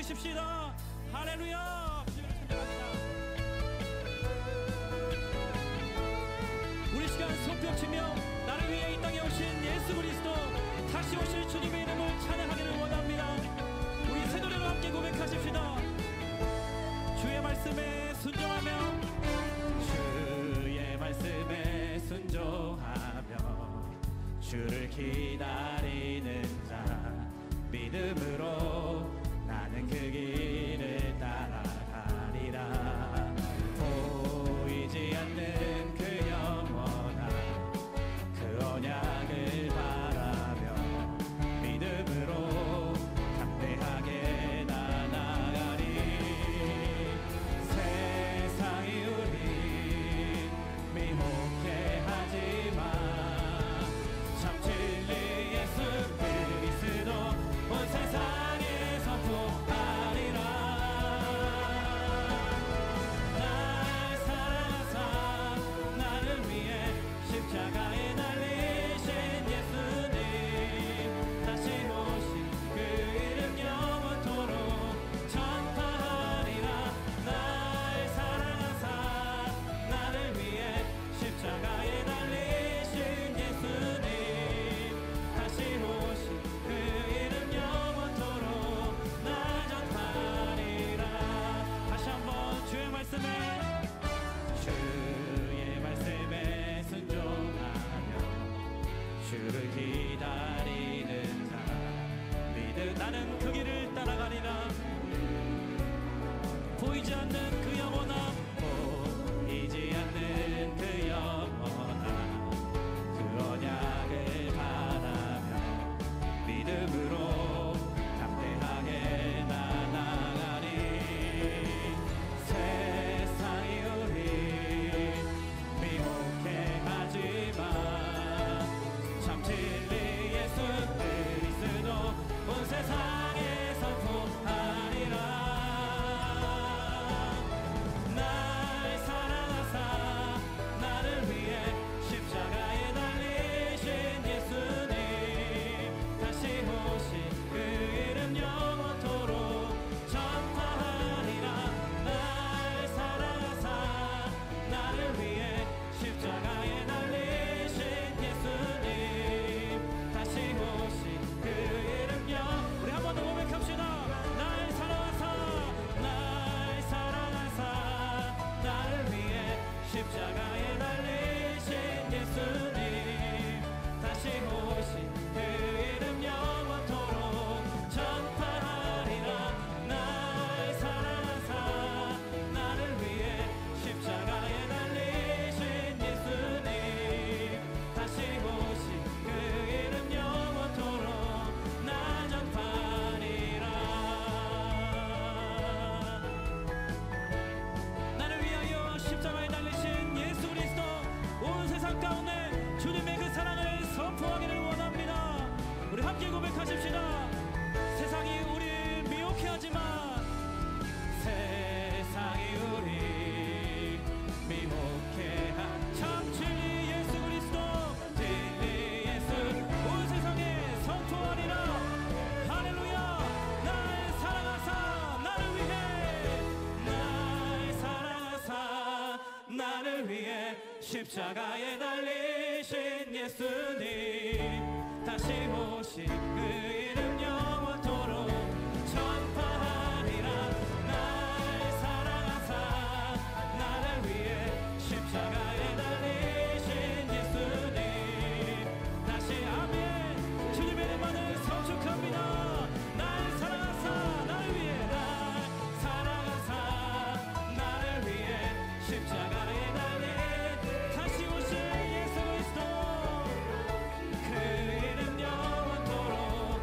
고백하십시다. 할렐루야. 우리 시간 손뼉치며 나를 위해 이 땅에 오신 예수 그리스도, 다시 오실 주님의 이름을 찬양하기를 원합니다. 우리 새 노래로 함께 고백하십시다. 주의 말씀에 순종하며, 주의 말씀에 순종하며 주를 기다리는 자, 믿음으로 나는 그 길을 따라가리라. 보이지 않는 그 영원한 그 언약을 바라며 믿음으로 담대하게 나아가리. 세상이 우리 미혹해 하지마. 참 진리 예수 그리스도 온 세상에 선포하리라. 날 사랑하사 나를 위해 십자가에 달리신 예수님, 다시 오신 그 이름 영원토록 전파하리라. 날 사랑하사 나를 위해 십자가에 달리신 예수님, 다시 오신 그 이름 영원토록 나 전파하리라. 다시 한번 주의 말씀에 순종하며 주를 기다리는 자, 믿음 나는 그 길을 따라가리라. 보이지 않는 그 영원함, 보이지 않는 그 영원함 그 언약을 바라며 믿음으로 담대하게 나아가리. 세상이 우리 미혹해 하지마. 참 진리 예수 그리스도 온 세상에 선포하리라. 날 사랑하사 나를 위해 십자가에 달리신 예수님, 다시 오신 그 이름 영원토록 전파하리라. 날 사랑하사 나를 위해 십자가에 달리신 예수님, 다시 오신 그 이름 영. 우리 한 번 더 고백합시다. 날 사랑하사 나를 위해 십자가에 달리신 예수님, 다시 오신 그 이름 영원토록 전파하리라. 날 사랑하사 나를 위해 십자가에 달리신 예수님, 다시 오신 그 이름 영원토록 나 전파하리라. 나를 위하여 십자가에 달리신 예수 그리스도, 온 세상 가운데 주님의 그 사랑을 선포하기를 원합니다. 우리 함께 고백하십시다. 세상이 우리 미혹해 하지만, 세상이 우리 미혹해 참 진리 예수 그리스도, 진리 예수 온 세상에 선포하리라. 할렐루야. 날 사랑하사 나를 위해, 날 사랑하사 나를 위해 십자가에 달리신 예수님, 다시 오신 그 이름 영원토록 전파하리라. 날 사랑하사 나를 위해 십자가에 달리신 예수님, 다시 아멘. 주님의 이름만을 성축합니다. 날 사랑하사 나를 위해, 날 사랑하사 나를 위해 십자가에 달린 다시 오실 예수 그리스도, 그 이름 영원토록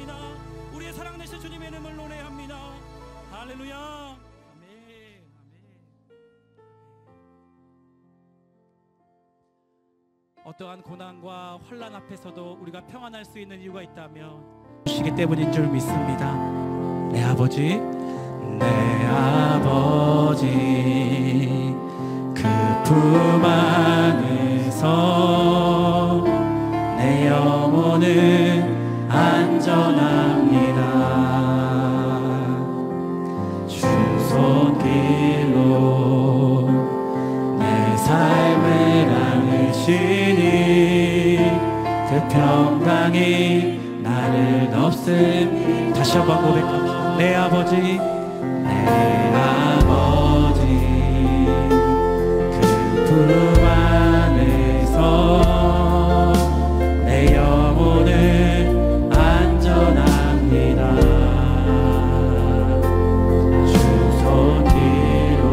찬양합니다. 우리의 사랑 되신 주님의 이름을 노래합니다. 할렐루야. 아멘. 어떠한 고난과 환난 앞에서도 우리가 평안할 수 있는 이유가 있다면 주시기 때문인 줄 믿습니다. 내 아버지, 내 아버지 그 품 안에서 내 영혼은 안전합니다. 주 손길로 내 삶을 안으시니 그 평강이 나를 덮습니다. 다시 한번 고백합시다. 내 아버지, 내 아버지 그 품 안에서 내 영혼은 안전합니다. 주 손길로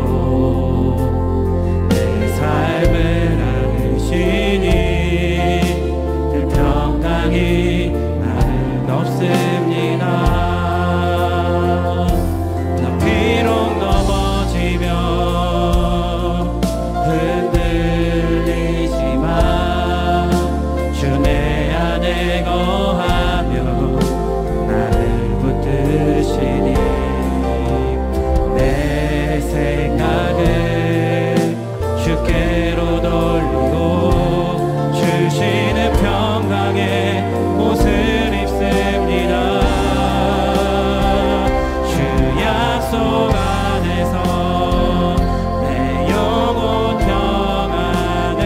내 삶을 안으시니 그 평강이 나를 덮습니다. 나 비록 넘어지며 흔들리지만 주 내 안에 거하며 나를 붙드시니 내 생각을 주께로 돌리고 주시는 평강의 옷을 입습니다. 주 약속 안에서 내 영혼 평안에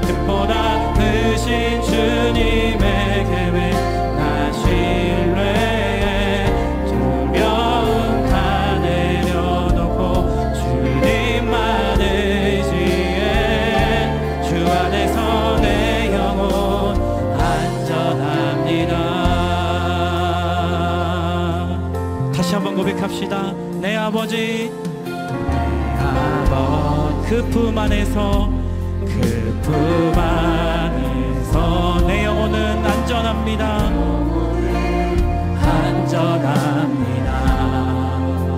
뜻보다 크신 주님의 계획 나 신뢰해 두려움 다 내려놓고 주님만 의지해 주 안에서 내 영혼 안전합니다. 다시 한번 고백합시다. 내 아버지, 그 품 안에서 그 품 안에서 내 영혼은 안전합니다. 안전합니다.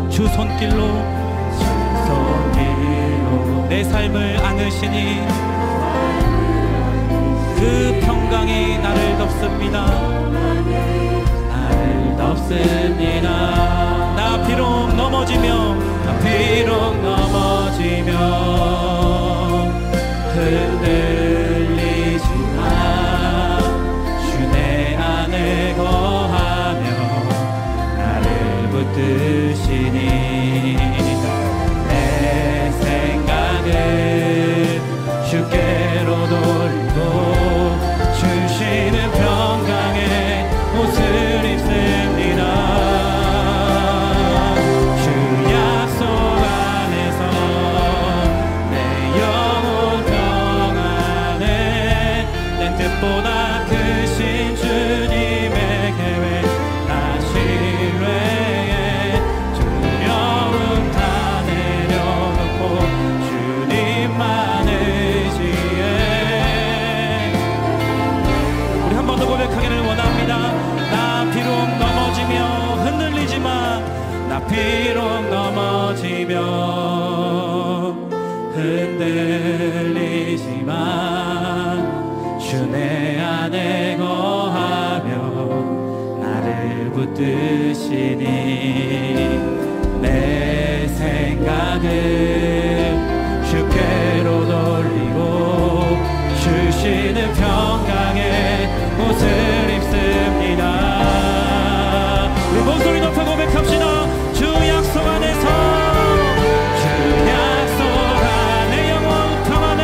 주 손길로 내 삶을 안으시니 그 평강이 나를 덮습니다. 나를 덮습니다. 나 비록 넘어지며 흔들리지만 주 내 안에 거하며 나를 붙드시니 내 생각을 주께로 돌리고 주시는 평강의 옷을 입습니다. 주 약속 안에서 내 영혼 평안에 내 뜻보다 크신 주님의 계획 나 신뢰해 두려움 다 내려놓고 주님만 의지해. 우리 한 번 더 고백하기를 원합니다. 나 비록 넘어지며 흔들리지만 나 비록 넘어지며 흔들리지만 주 내 안에 거하며 나를 붙드시니 내 생각을 주께로 돌리고 주시는 평강의 옷을 입습니다. 우리 목소리 높여 고백합시다. 주 약속 안에서 주 약속 안에 영원 평안에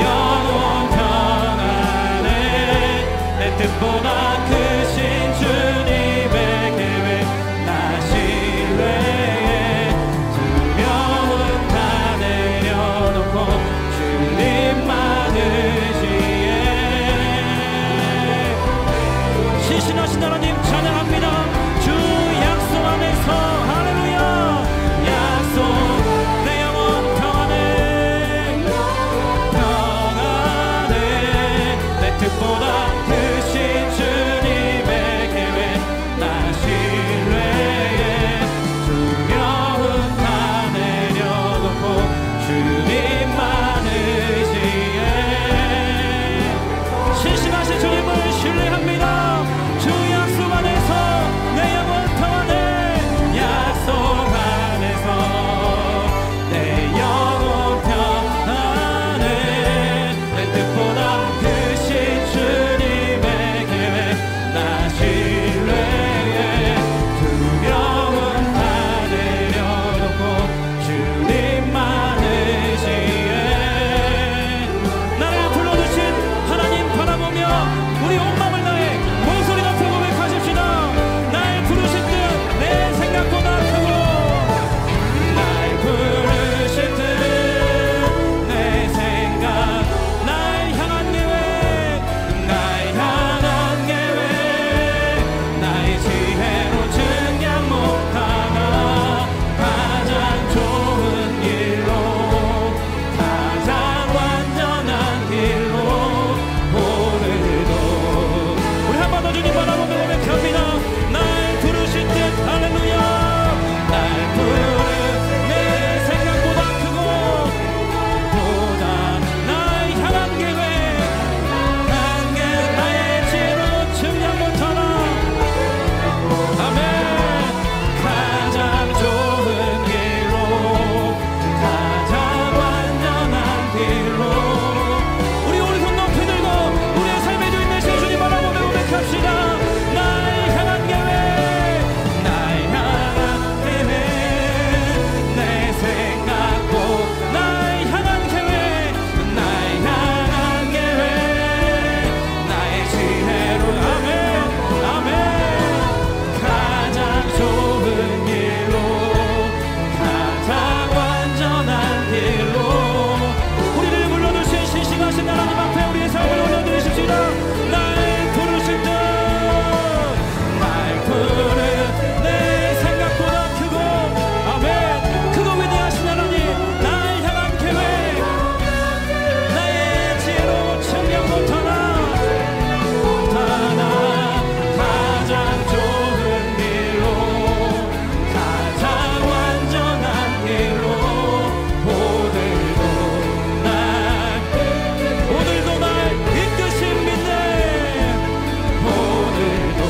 영원 평안에 내 뜻보다 크신 주님의 계획 나 신뢰해 두려움 다 내려놓고 주님만 의지해. 신실하신 하나님 찬양합니다. 주 약속 안에서 할렐루야. 약속 내 영혼 평안에 평안에 내 뜻보다 크신 주님의 주님 바라보며 고백합니다. 날 부르실 때 할렐루야. 날 부르는 내 생각보다 크고 보다 나의 향한 계획 나의 지혜로 증량 못하나. 아멘. 가장 좋은 길로 가장 완전한 길로 우리 손 높이 들고 우리의 삶의 주인 되신 주님 바라보며 고백합시다. 날 향한 계획 날 향한 계획 내 생각고 날 향한 계획 날 향한 계획 나의 지혜로 아멘 아멘. 가장 좋은 길로 가장 완전한 길로 우리를 불러주신 신실하신 하나님 앞에 우리의 삶을 올려드리십시다. 날 부르실 때 날 부르는 내 생각보다 크고 아멘 크고 위대하신 하나님 날 향한 계획 나의 지혜로 증명 못하나 가장 좋은 길로 가장 완전한 길로 오늘도 날 이끄신 믿네. 오늘도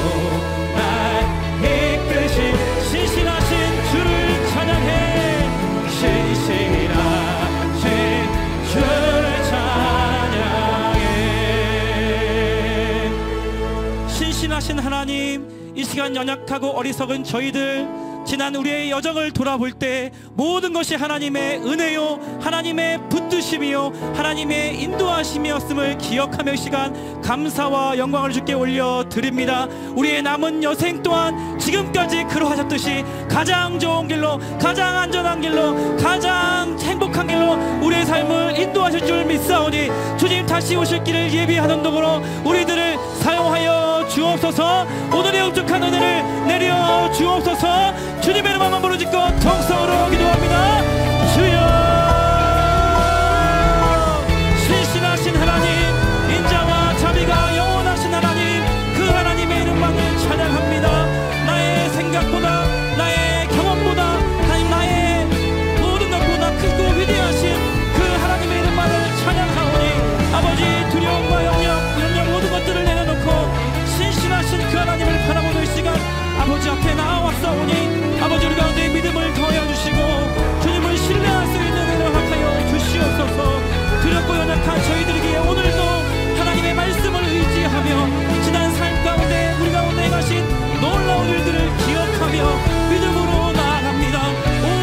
날 이끄신 신실하신 주를 찬양해. 신실하신 주를 찬양해. 신실하신 하나님, 이 시간 연약하고 어리석은 저희들 지난 우리의 여정을 돌아볼 때 모든 것이 하나님의 은혜요 하나님의 붙드심이요 하나님의 인도하심이었음을 기억하며 이 시간 감사와 영광을 주께 올려드립니다. 우리의 남은 여생 또한 지금까지 그러하셨듯이 가장 좋은 길로 가장 안전한 길로 가장 행복한 길로 우리의 삶을 인도하실 줄 믿사오니 주님 다시 오실 길을 예비하는 도구로 우리들을 사용하여 주옵소서. 오늘의 흡족한 은혜를 내려 주옵소서. 주님의 이름 한번 부르짖고 통성으로 기도합니다. 주여. 신실하신 하나님 인자와 자비가 영원하신 하나님 그 하나님의 이름만을 찬양합니다. 나의 생각보다 나의 경험보다 하나님 나의 모든 것보다 크고 위대하신 그 하나님의 이름만을 찬양하오니 아버지 두려움과 염려 모든 것들을 내려놓고 신실하신 그 하나님을 바라보는 이 시간 아버지 앞에 나아왔사오니 아버지 우리 가운데 믿음을 더하여 주시고 주님을 신뢰할 수 있는 은혜를 허락하여 주시옵소서. 두렵고 연약한 저희들에게 오늘도 하나님의 말씀을 의지하며 지난 삶 가운데 우리 가운데 행하신 놀라운 일들을 기억하며 믿음으로 나아갑니다. 오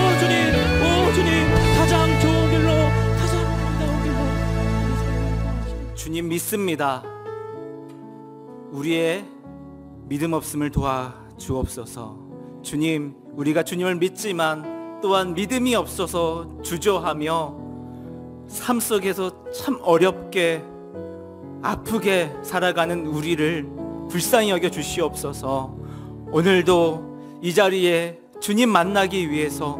주님 가장 좋은 길로 가장 아름다운 길로 주님 믿습니다. 우리의 믿음 없음을 도와주옵소서. 주님, 우리가 주님을 믿지만 또한 믿음이 없어서 주저하며 삶 속에서 참 어렵게 아프게 살아가는 우리를 불쌍히 여겨 주시옵소서. 오늘도 이 자리에 주님 만나기 위해서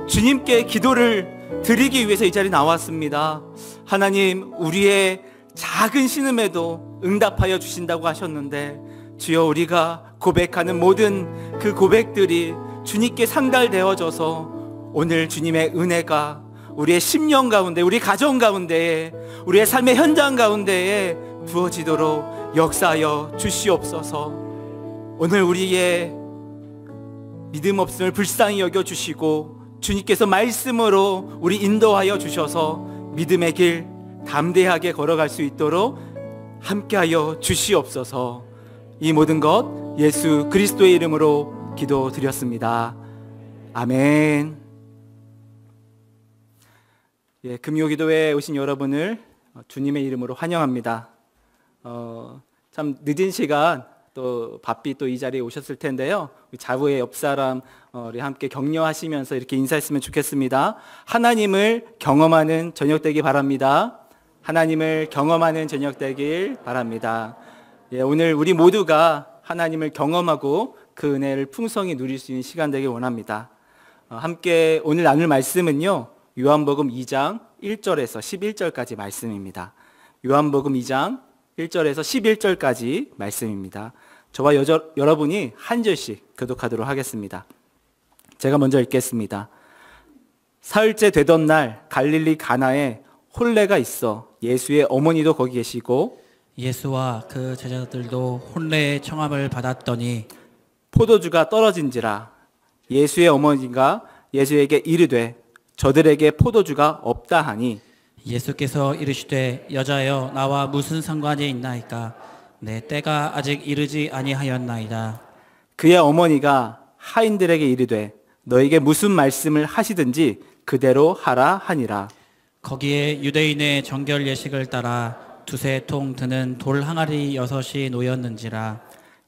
주님께 기도를 드리기 위해서 이 자리에 나왔습니다. 하나님, 우리의 작은 신음에도 응답하여 주신다고 하셨는데 주여 우리가 고백하는 모든 그 고백들이 주님께 상달되어져서 오늘 주님의 은혜가 우리의 심령 가운데 우리 가정 가운데에 우리의 삶의 현장 가운데에 부어지도록 역사하여 주시옵소서. 오늘 우리의 믿음 없음을 불쌍히 여겨주시고 주님께서 말씀으로 우리 인도하여 주셔서 믿음의 길 담대하게 걸어갈 수 있도록 함께하여 주시옵소서. 이 모든 것 예수 그리스도의 이름으로 기도드렸습니다. 아멘. 금요기도에 오신 여러분을 주님의 이름으로 환영합니다. 참 늦은 시간 또 바삐 또 이 자리에 오셨을 텐데요. 좌우의 옆 사람 우리 함께 격려하시면서 이렇게 인사했으면 좋겠습니다. 하나님을 경험하는 저녁 되기 바랍니다. 하나님을 경험하는 저녁 되길 바랍니다. 오늘 우리 모두가 하나님을 경험하고 그 은혜를 풍성히 누릴 수 있는 시간 되길 원합니다. 함께 오늘 나눌 말씀은요, 요한복음 2장 1절에서 11절까지 말씀입니다. 요한복음 2장 1절에서 11절까지 말씀입니다. 저와 여러분이 한 절씩 교독하도록 하겠습니다. 제가 먼저 읽겠습니다. 사흘째 되던 날 갈릴리 가나에 혼례가 있어 예수의 어머니도 거기 계시고 예수와 그 제자들도 혼례의 청함을 받았더니 포도주가 떨어진지라. 예수의 어머니가 예수에게 이르되 저들에게 포도주가 없다 하니 예수께서 이르시되 여자여 나와 무슨 상관이 있나이까 내 때가 아직 이르지 아니하였나이다. 그의 어머니가 하인들에게 이르되 너에게 무슨 말씀을 하시든지 그대로 하라 하니라. 거기에 유대인의 정결 예식을 따라 두세 통 드는 돌 항아리 6이 놓였는지라.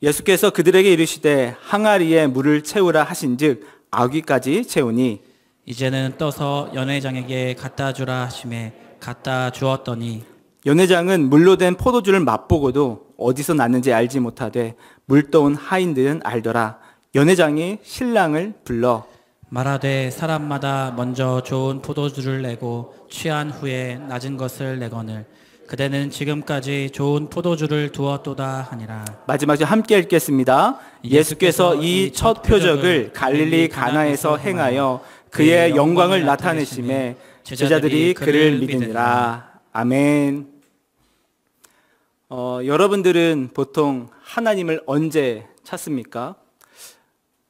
예수께서 그들에게 이르시되 항아리에 물을 채우라 하신즉 아귀까지 채우니 이제는 떠서 연회장에게 갖다 주라 하심에 갖다 주었더니 연회장은 물로 된 포도주를 맛보고도 어디서 났는지 알지 못하되 물떠온 하인들은 알더라. 연회장이 신랑을 불러 말하되 사람마다 먼저 좋은 포도주를 내고 취한 후에 낮은 것을 내거늘 그대는 지금까지 좋은 포도주를 두었도다 하니라. 마지막에 함께 읽겠습니다. 예수께서 이 첫 표적을 갈릴리 가나에서 행하여 그의 영광을 나타내심에 제자들이 그를 믿으니라. 아멘. 여러분들은 보통 하나님을 언제 찾습니까?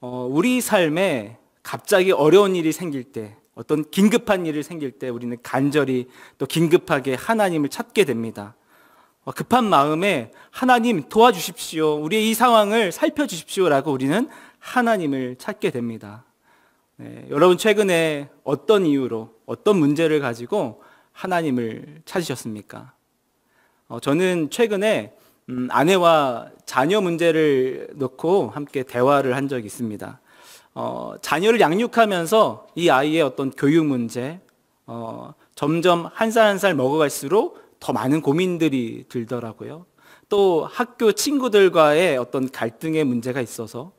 우리 삶에 갑자기 어려운 일이 생길 때, 어떤 긴급한 일이 생길 때 우리는 간절히 또 긴급하게 하나님을 찾게 됩니다. 급한 마음에 하나님 도와주십시오. 우리의 이 상황을 살펴주십시오라고 우리는 하나님을 찾게 됩니다. 네, 여러분 최근에 어떤 이유로 어떤 문제를 가지고 하나님을 찾으셨습니까? 저는 최근에 아내와 자녀 문제를 놓고 함께 대화를 한 적이 있습니다. 자녀를 양육하면서 이 아이의 어떤 교육 문제, 점점 한 살 한 살 먹어갈수록 더 많은 고민들이 들더라고요. 또 학교 친구들과의 어떤 갈등의 문제가 있어서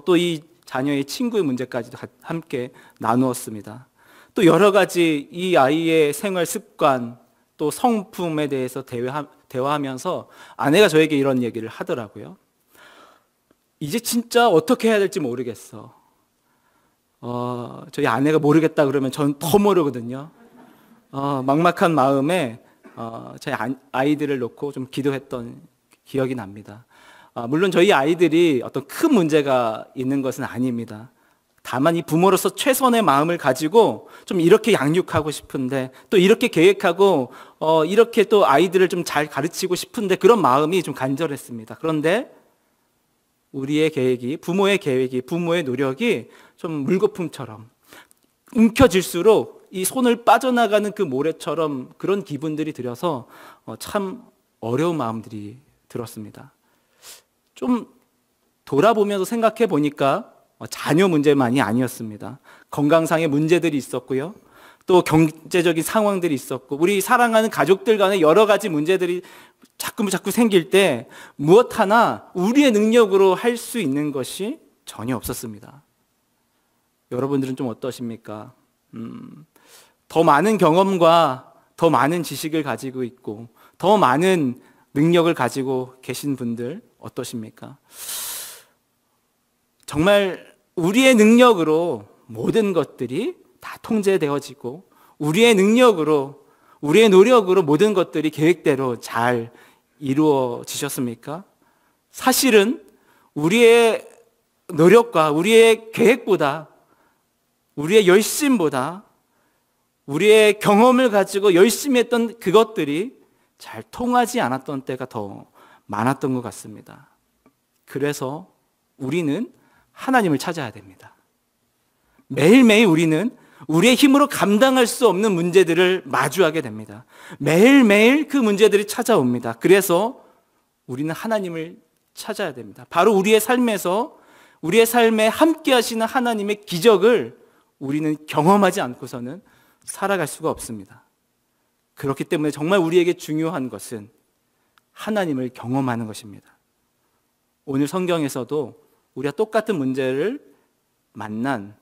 또 이 자녀의 친구의 문제까지도 함께 나누었습니다. 또 여러 가지 이 아이의 생활 습관, 또 성품에 대해서 대화하면서 아내가 저에게 이런 얘기를 하더라고요. 이제 진짜 어떻게 해야 될지 모르겠어. 저희 아내가 모르겠다 그러면 저는 더 모르거든요. 막막한 마음에 저희 아이들을 놓고 좀 기도했던 기억이 납니다. 물론 저희 아이들이 어떤 큰 문제가 있는 것은 아닙니다. 다만 이 부모로서 최선의 마음을 가지고 좀 이렇게 양육하고 싶은데 또 이렇게 계획하고 이렇게 또 아이들을 좀 잘 가르치고 싶은데 그런 마음이 좀 간절했습니다. 그런데 우리의 계획이, 부모의 계획이, 부모의 노력이 좀 물거품처럼 움켜질수록 이 손을 빠져나가는 그 모래처럼 그런 기분들이 들어서 참 어려운 마음들이 들었습니다. 좀 돌아보면서 생각해 보니까 자녀 문제만이 아니었습니다. 건강상의 문제들이 있었고요. 또 경제적인 상황들이 있었고 우리 사랑하는 가족들 간에 여러 가지 문제들이 자꾸 생길 때 무엇 하나 우리의 능력으로 할 수 있는 것이 전혀 없었습니다. 여러분들은 좀 어떠십니까? 더 많은 경험과 더 많은 지식을 가지고 있고 더 많은 능력을 가지고 계신 분들 어떠십니까? 정말 우리의 능력으로 모든 것들이 다 통제되어지고 우리의 능력으로, 우리의 노력으로 모든 것들이 계획대로 잘 이루어지셨습니까? 사실은 우리의 노력과 우리의 계획보다, 우리의 열심보다 우리의 경험을 가지고 열심히 했던 그것들이 잘 통하지 않았던 때가 더 많았던 것 같습니다. 그래서 우리는 하나님을 찾아야 됩니다. 매일매일 우리는 우리의 힘으로 감당할 수 없는 문제들을 마주하게 됩니다. 매일매일 그 문제들이 찾아옵니다. 그래서 우리는 하나님을 찾아야 됩니다. 바로 우리의 삶에서 우리의 삶에 함께 하시는 하나님의 기적을 우리는 경험하지 않고서는 살아갈 수가 없습니다. 그렇기 때문에 정말 우리에게 중요한 것은 하나님을 경험하는 것입니다. 오늘 성경에서도 우리가 똑같은 문제를 만난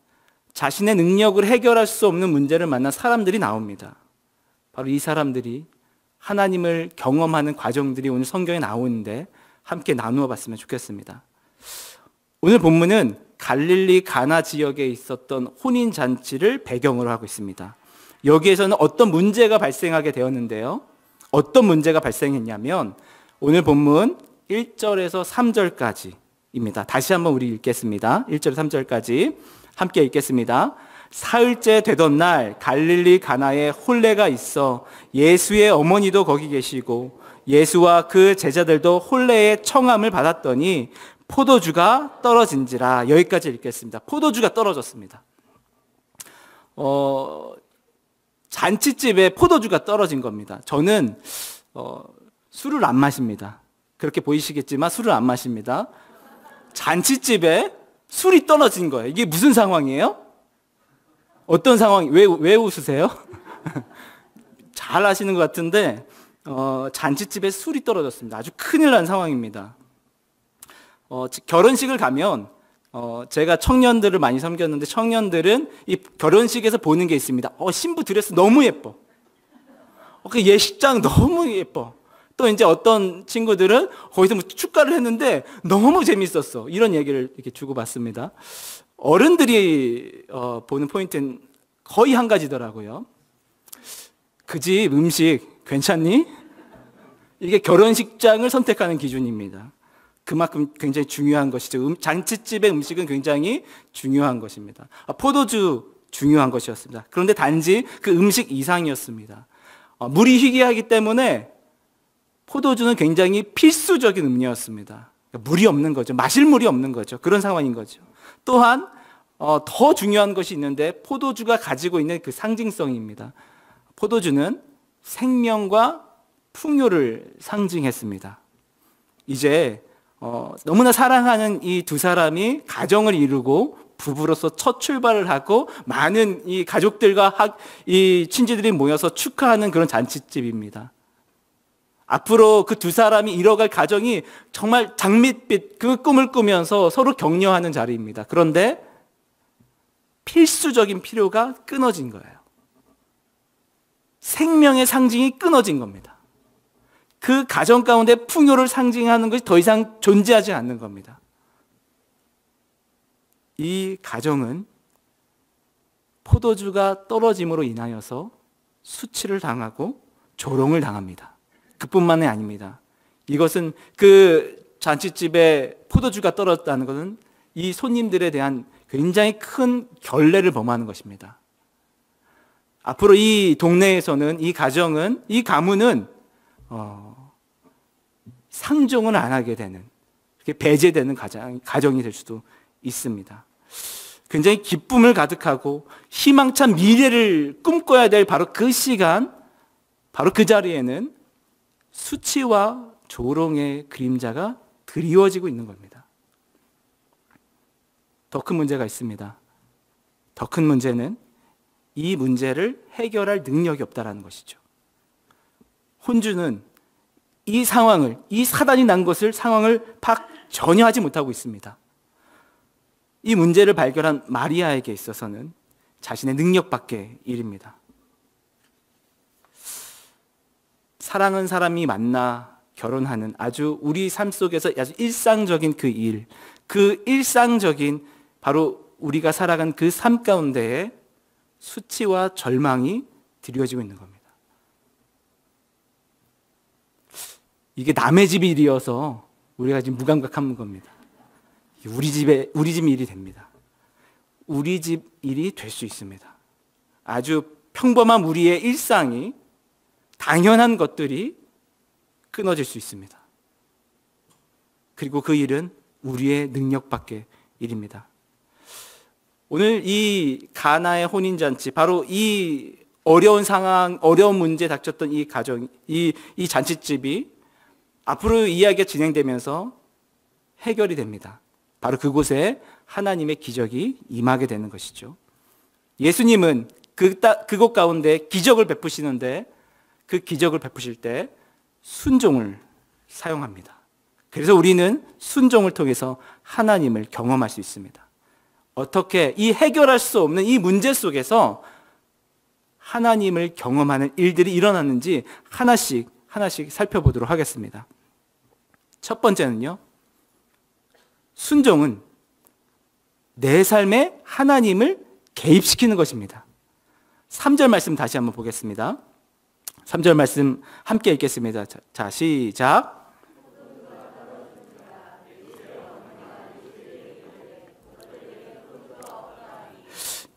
자신의 능력으로 해결할 수 없는 문제를 만난 사람들이 나옵니다. 바로 이 사람들이 하나님을 경험하는 과정들이 오늘 성경에 나오는데 함께 나누어 봤으면 좋겠습니다. 오늘 본문은 갈릴리 가나 지역에 있었던 혼인 잔치를 배경으로 하고 있습니다. 여기에서는 어떤 문제가 발생하게 되었는데요. 어떤 문제가 발생했냐면 오늘 본문 1절에서 3절까지입니다. 다시 한번 우리 읽겠습니다. 1절 3절까지 함께 읽겠습니다. 사흘째 되던 날 갈릴리 가나에 혼례가 있어 예수의 어머니도 거기 계시고 예수와 그 제자들도 혼례의 청함을 받았더니 포도주가 떨어진지라. 여기까지 읽겠습니다. 포도주가 떨어졌습니다. 잔치집에 포도주가 떨어진 겁니다. 저는 술을 안 마십니다. 그렇게 보이시겠지만 술을 안 마십니다. 잔치집에 술이 떨어진 거예요. 이게 무슨 상황이에요? 어떤 상황이? 왜 웃으세요? 잘 아시는 것 같은데 잔치집에 술이 떨어졌습니다. 아주 큰일 난 상황입니다. 결혼식을 가면 제가 청년들을 많이 섬겼는데 청년들은 이 결혼식에서 보는 게 있습니다. 신부 드레스 너무 예뻐. 그 예식장 너무 예뻐. 또 이제 어떤 친구들은 거기서 뭐 축가를 했는데 너무 재밌었어. 이런 얘기를 이렇게 주고받습니다. 어른들이 보는 포인트는 거의 한 가지더라고요. 그 집 음식 괜찮니? 이게 결혼식장을 선택하는 기준입니다. 그만큼 굉장히 중요한 것이죠. 잔치집의 음식은 굉장히 중요한 것입니다. 포도주 중요한 것이었습니다. 그런데 단지 그 음식 이상이었습니다. 물이 희귀하기 때문에 포도주는 굉장히 필수적인 음료였습니다. 물이 없는 거죠. 마실 물이 없는 거죠. 그런 상황인 거죠. 또한 더 중요한 것이 있는데 포도주가 가지고 있는 그 상징성입니다. 포도주는 생명과 풍요를 상징했습니다. 이제 너무나 사랑하는 이 두 사람이 가정을 이루고 부부로서 첫 출발을 하고 많은 이 가족들과 이 친지들이 모여서 축하하는 그런 잔치집입니다. 앞으로 그 두 사람이 이뤄갈 가정이 정말 장밋빛 그 꿈을 꾸면서 서로 격려하는 자리입니다. 그런데 필수적인 필요가 끊어진 거예요. 생명의 상징이 끊어진 겁니다. 그 가정 가운데 풍요를 상징하는 것이 더 이상 존재하지 않는 겁니다. 이 가정은 포도주가 떨어짐으로 인하여서 수치를 당하고 조롱을 당합니다. 그뿐만이 아닙니다. 이것은 그 잔치집에 포도주가 떨어졌다는 것은 이 손님들에 대한 굉장히 큰 결례를 범하는 것입니다. 앞으로 이 동네에서는 이 가정은, 이 가문은 상종을 안 하게 되는, 배제되는 가정이 될 수도 있습니다. 굉장히 기쁨을 가득하고 희망찬 미래를 꿈꿔야 될 바로 그 시간, 바로 그 자리에는 수치와 조롱의 그림자가 드리워지고 있는 겁니다. 더 큰 문제가 있습니다. 더 큰 문제는 이 문제를 해결할 능력이 없다는 것이죠. 혼주는 이 상황을, 이 사단이 난 상황을 전혀 하지 못하고 있습니다. 이 문제를 발견한 마리아에게 있어서는 자신의 능력 밖의 일입니다. 사랑하는 사람이 만나 결혼하는 아주 우리 삶 속에서 아주 일상적인 그 일, 그 일상적인 바로 우리가 살아간 그 삶 가운데에 수치와 절망이 드리워지고 있는 겁니다. 이게 남의 집 일이어서 우리가 지금 무감각한 겁니다. 우리 집 일이 됩니다. 우리 집 일이 될 수 있습니다. 아주 평범한 우리의 일상이 당연한 것들이 끊어질 수 있습니다. 그리고 그 일은 우리의 능력 밖의 일입니다. 오늘 이 가나의 혼인잔치, 바로 이 어려운 상황, 어려운 문제 닥쳤던 이 가정, 이 잔치집이 앞으로 이야기가 진행되면서 해결이 됩니다. 바로 그곳에 하나님의 기적이 임하게 되는 것이죠. 예수님은 그곳 가운데 기적을 베푸시는데 그 기적을 베푸실 때 순종을 사용합니다. 그래서 우리는 순종을 통해서 하나님을 경험할 수 있습니다. 어떻게 이 해결할 수 없는 이 문제 속에서 하나님을 경험하는 일들이 일어났는지 하나씩 살펴보도록 하겠습니다. 첫 번째는요, 순종은 내 삶에 하나님을 개입시키는 것입니다. 3절 말씀 다시 한번 보겠습니다. 3절 말씀 함께 읽겠습니다. 자, 시작.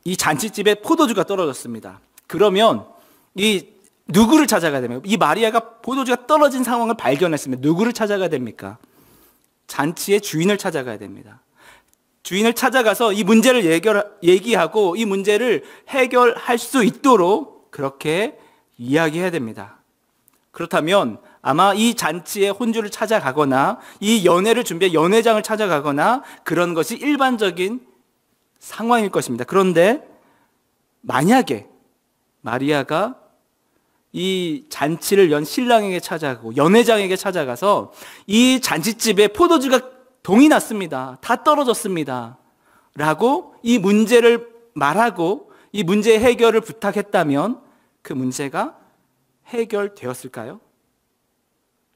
이 잔치집에 포도주가 떨어졌습니다. 그러면 이 누구를 찾아가야 됩니까? 이 마리아가 포도주가 떨어진 상황을 발견했으면 누구를 찾아가야 됩니까? 잔치의 주인을 찾아가야 됩니다. 주인을 찾아가서 이 문제를 얘기하고 이 문제를 해결할 수 있도록 그렇게 이야기해야 됩니다. 그렇다면 아마 이 잔치의 혼주를 찾아가거나 이 연회를 준비해 연회장을 찾아가거나 그런 것이 일반적인 상황일 것입니다. 그런데 만약에 마리아가 이 잔치를 연 신랑에게 찾아가고 연회장에게 찾아가서 이 잔치집에 포도주가 동이 났습니다. 다 떨어졌습니다. 라고 이 문제를 말하고 이 문제의 해결을 부탁했다면 그 문제가 해결되었을까요?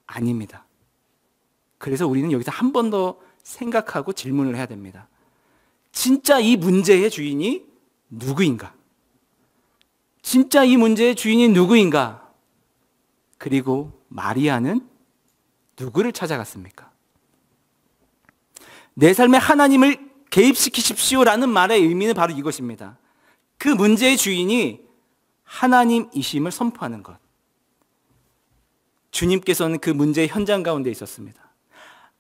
아닙니다. 그래서 우리는 여기서 한 번 더 생각하고 질문을 해야 됩니다. 진짜 이 문제의 주인이 누구인가? 진짜 이 문제의 주인이 누구인가? 그리고 마리아는 누구를 찾아갔습니까? 내 삶에 하나님을 개입시키십시오라는 말의 의미는 바로 이것입니다. 그 문제의 주인이 하나님이심을 선포하는 것. 주님께서는 그 문제의 현장 가운데 있었습니다.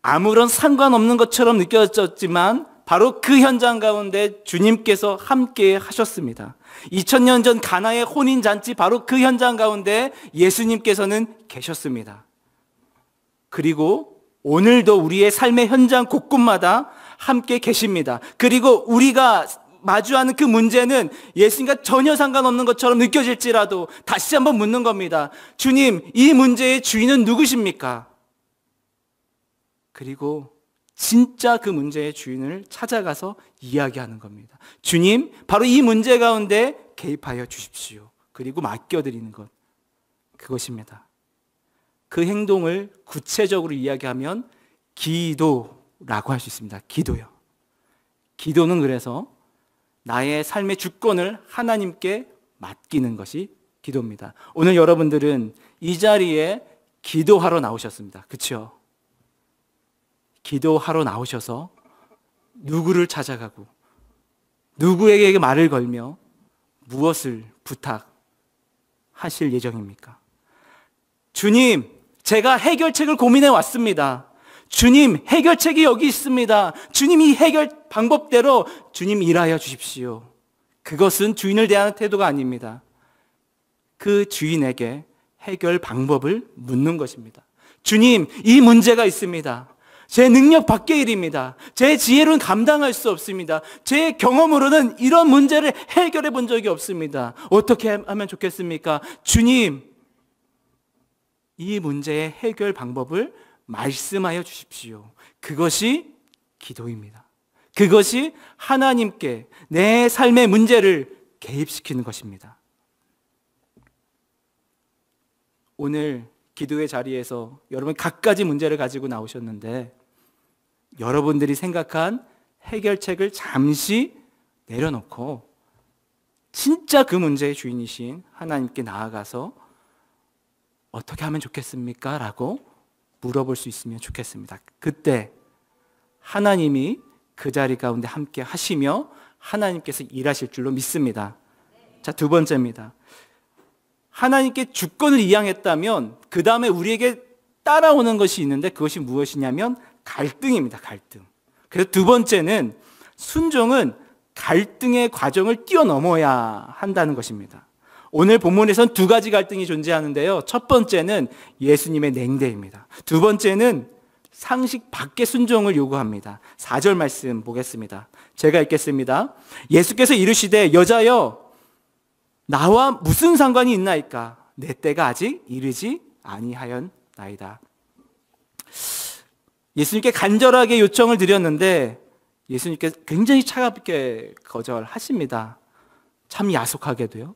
아무런 상관없는 것처럼 느껴졌지만 바로 그 현장 가운데 주님께서 함께 하셨습니다. 2000년 전 가나의 혼인잔치 바로 그 현장 가운데 예수님께서는 계셨습니다. 그리고 오늘도 우리의 삶의 현장 곳곳마다 함께 계십니다. 그리고 우리가 마주하는 그 문제는 예수님과 전혀 상관없는 것처럼 느껴질지라도 다시 한번 묻는 겁니다. 주님, 이 문제의 주인은 누구십니까? 그리고 진짜 그 문제의 주인을 찾아가서 이야기하는 겁니다. 주님, 바로 이 문제 가운데 개입하여 주십시오. 그리고 맡겨드리는 것. 그것입니다. 그 행동을 구체적으로 이야기하면 기도라고 할 수 있습니다. 기도요. 기도는 그래서 나의 삶의 주권을 하나님께 맡기는 것이 기도입니다. 오늘 여러분들은 이 자리에 기도하러 나오셨습니다. 그렇죠? 기도하러 나오셔서 누구를 찾아가고 누구에게 말을 걸며 무엇을 부탁하실 예정입니까? 주님, 제가 해결책을 고민해 왔습니다. 주님, 해결책이 여기 있습니다. 주님, 이 해결 방법대로 주님 일하여 주십시오. 그것은 주인을 대하는 태도가 아닙니다. 그 주인에게 해결 방법을 묻는 것입니다. 주님, 이 문제가 있습니다. 제 능력 밖의 일입니다. 제 지혜로는 감당할 수 없습니다. 제 경험으로는 이런 문제를 해결해 본 적이 없습니다. 어떻게 하면 좋겠습니까? 주님, 이 문제의 해결 방법을 말씀하여 주십시오. 그것이 기도입니다. 그것이 하나님께 내 삶의 문제를 개입시키는 것입니다. 오늘 기도의 자리에서 여러분 갖가지 문제를 가지고 나오셨는데 여러분들이 생각한 해결책을 잠시 내려놓고 진짜 그 문제의 주인이신 하나님께 나아가서 어떻게 하면 좋겠습니까? 라고 물어볼 수 있으면 좋겠습니다. 그때 하나님이 그 자리 가운데 함께 하시며 하나님께서 일하실 줄로 믿습니다. 자, 두 번째입니다. 하나님께 주권을 이양했다면 그 다음에 우리에게 따라오는 것이 있는데 그것이 무엇이냐면 갈등입니다. 갈등. 그래서 두 번째는 순종은 갈등의 과정을 뛰어넘어야 한다는 것입니다. 오늘 본문에선 두 가지 갈등이 존재하는데요. 첫 번째는 예수님의 냉대입니다. 두 번째는 상식 밖의 순종을 요구합니다. 4절 말씀 보겠습니다. 제가 읽겠습니다. 예수께서 이르시되 여자여 나와 무슨 상관이 있나이까? 내 때가 아직 이르지 아니하였나이다. 예수님께 간절하게 요청을 드렸는데 예수님께서 굉장히 차갑게 거절하십니다. 참 야속하게도요.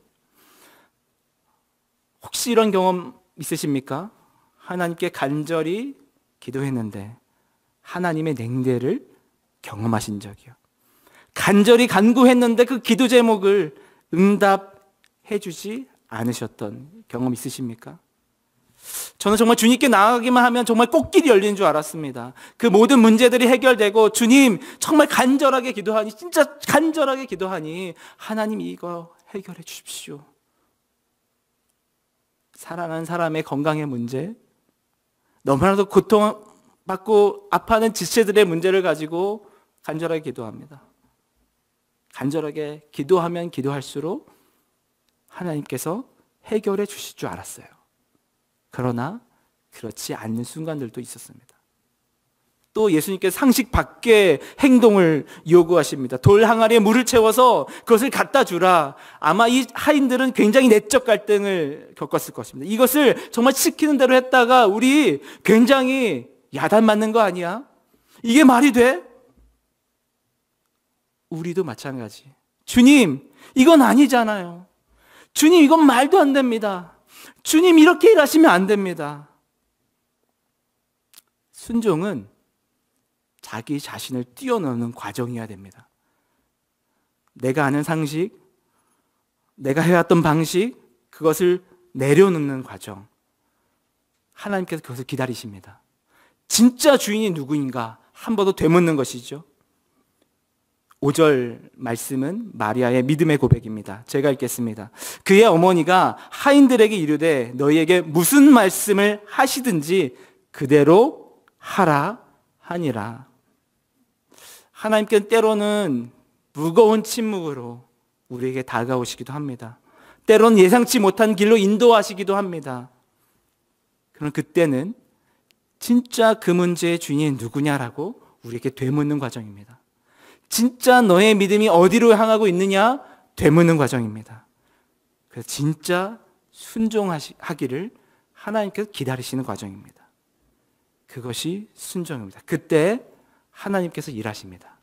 혹시 이런 경험 있으십니까? 하나님께 간절히 기도했는데 하나님의 냉대를 경험하신 적이요. 간절히 간구했는데 그 기도 제목을 응답해 주지 않으셨던 경험 있으십니까? 저는 정말 주님께 나아가기만 하면 정말 꽃길이 열리는 줄 알았습니다. 그 모든 문제들이 해결되고 주님 정말 간절하게 기도하니, 진짜 간절하게 기도하니 하나님 이거 해결해 주십시오. 사랑하는 사람의 건강의 문제, 너무나도 고통받고 아파하는 지체들의 문제를 가지고 간절하게 기도합니다. 간절하게 기도하면 기도할수록 하나님께서 해결해 주실 줄 알았어요. 그러나 그렇지 않는 순간들도 있었습니다. 또 예수님께서 상식 밖의 행동을 요구하십니다. 돌 항아리에 물을 채워서 그것을 갖다 주라. 아마 이 하인들은 굉장히 내적 갈등을 겪었을 것입니다. 이것을 정말 시키는 대로 했다가 우리 굉장히 야단 맞는 거 아니야? 이게 말이 돼? 우리도 마찬가지. 주님, 이건 아니잖아요. 주님, 이건 말도 안 됩니다. 주님, 이렇게 일하시면 안 됩니다. 순종은 자기 자신을 뛰어넘는 과정이어야 됩니다. 내가 아는 상식, 내가 해왔던 방식, 그것을 내려놓는 과정. 하나님께서 그것을 기다리십니다. 진짜 주인이 누구인가 한 번 더 되묻는 것이죠. 5절 말씀은 마리아의 믿음의 고백입니다. 제가 읽겠습니다. 그의 어머니가 하인들에게 이르되 너희에게 무슨 말씀을 하시든지 그대로 하라 하니라. 하나님께는 때로는 무거운 침묵으로 우리에게 다가오시기도 합니다. 때로는 예상치 못한 길로 인도하시기도 합니다. 그럼 그때는 진짜 그 문제의 주인이 누구냐라고 우리에게 되묻는 과정입니다. 진짜 너의 믿음이 어디로 향하고 있느냐? 되묻는 과정입니다. 그래서 진짜 순종하기를 하나님께서 기다리시는 과정입니다. 그것이 순종입니다. 그때 하나님께서 일하십니다.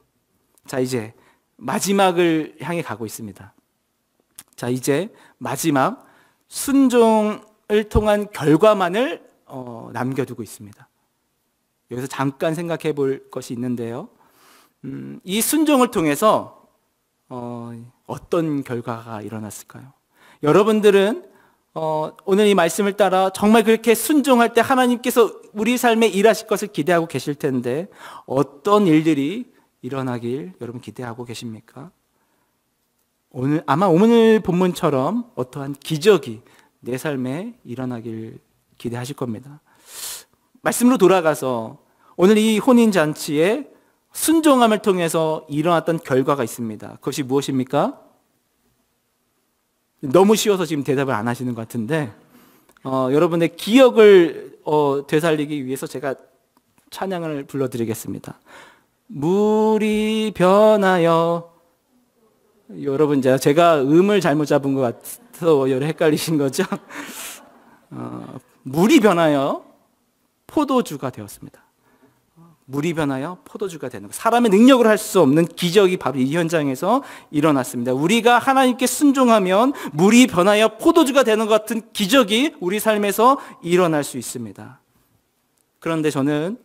자, 이제 마지막을 향해 가고 있습니다. 자, 이제 마지막 순종을 통한 결과만을 남겨두고 있습니다. 여기서 잠깐 생각해 볼 것이 있는데요. 이 순종을 통해서 어떤 결과가 일어났을까요? 여러분들은 오늘 이 말씀을 따라 정말 그렇게 순종할 때 하나님께서 우리 삶에 일하실 것을 기대하고 계실 텐데 어떤 일들이 일어나길 여러분 기대하고 계십니까? 아마 오늘 본문처럼 어떠한 기적이 내 삶에 일어나길 기대하실 겁니다. 말씀으로 돌아가서 오늘 이 혼인잔치에 순종함을 통해서 일어났던 결과가 있습니다. 그것이 무엇입니까? 너무 쉬워서 지금 대답을 안 하시는 것 같은데 여러분의 기억을 되살리기 위해서 제가 찬양을 불러드리겠습니다. 물이 변하여, 여러분 제가 음을 잘못 잡은 것 같아서 헷갈리신 거죠? 물이 변하여 포도주가 되었습니다. 물이 변하여 포도주가 되는 것. 사람의 능력으로 할 수 없는 기적이 바로 이 현장에서 일어났습니다. 우리가 하나님께 순종하면 물이 변하여 포도주가 되는 것 같은 기적이 우리 삶에서 일어날 수 있습니다. 그런데 저는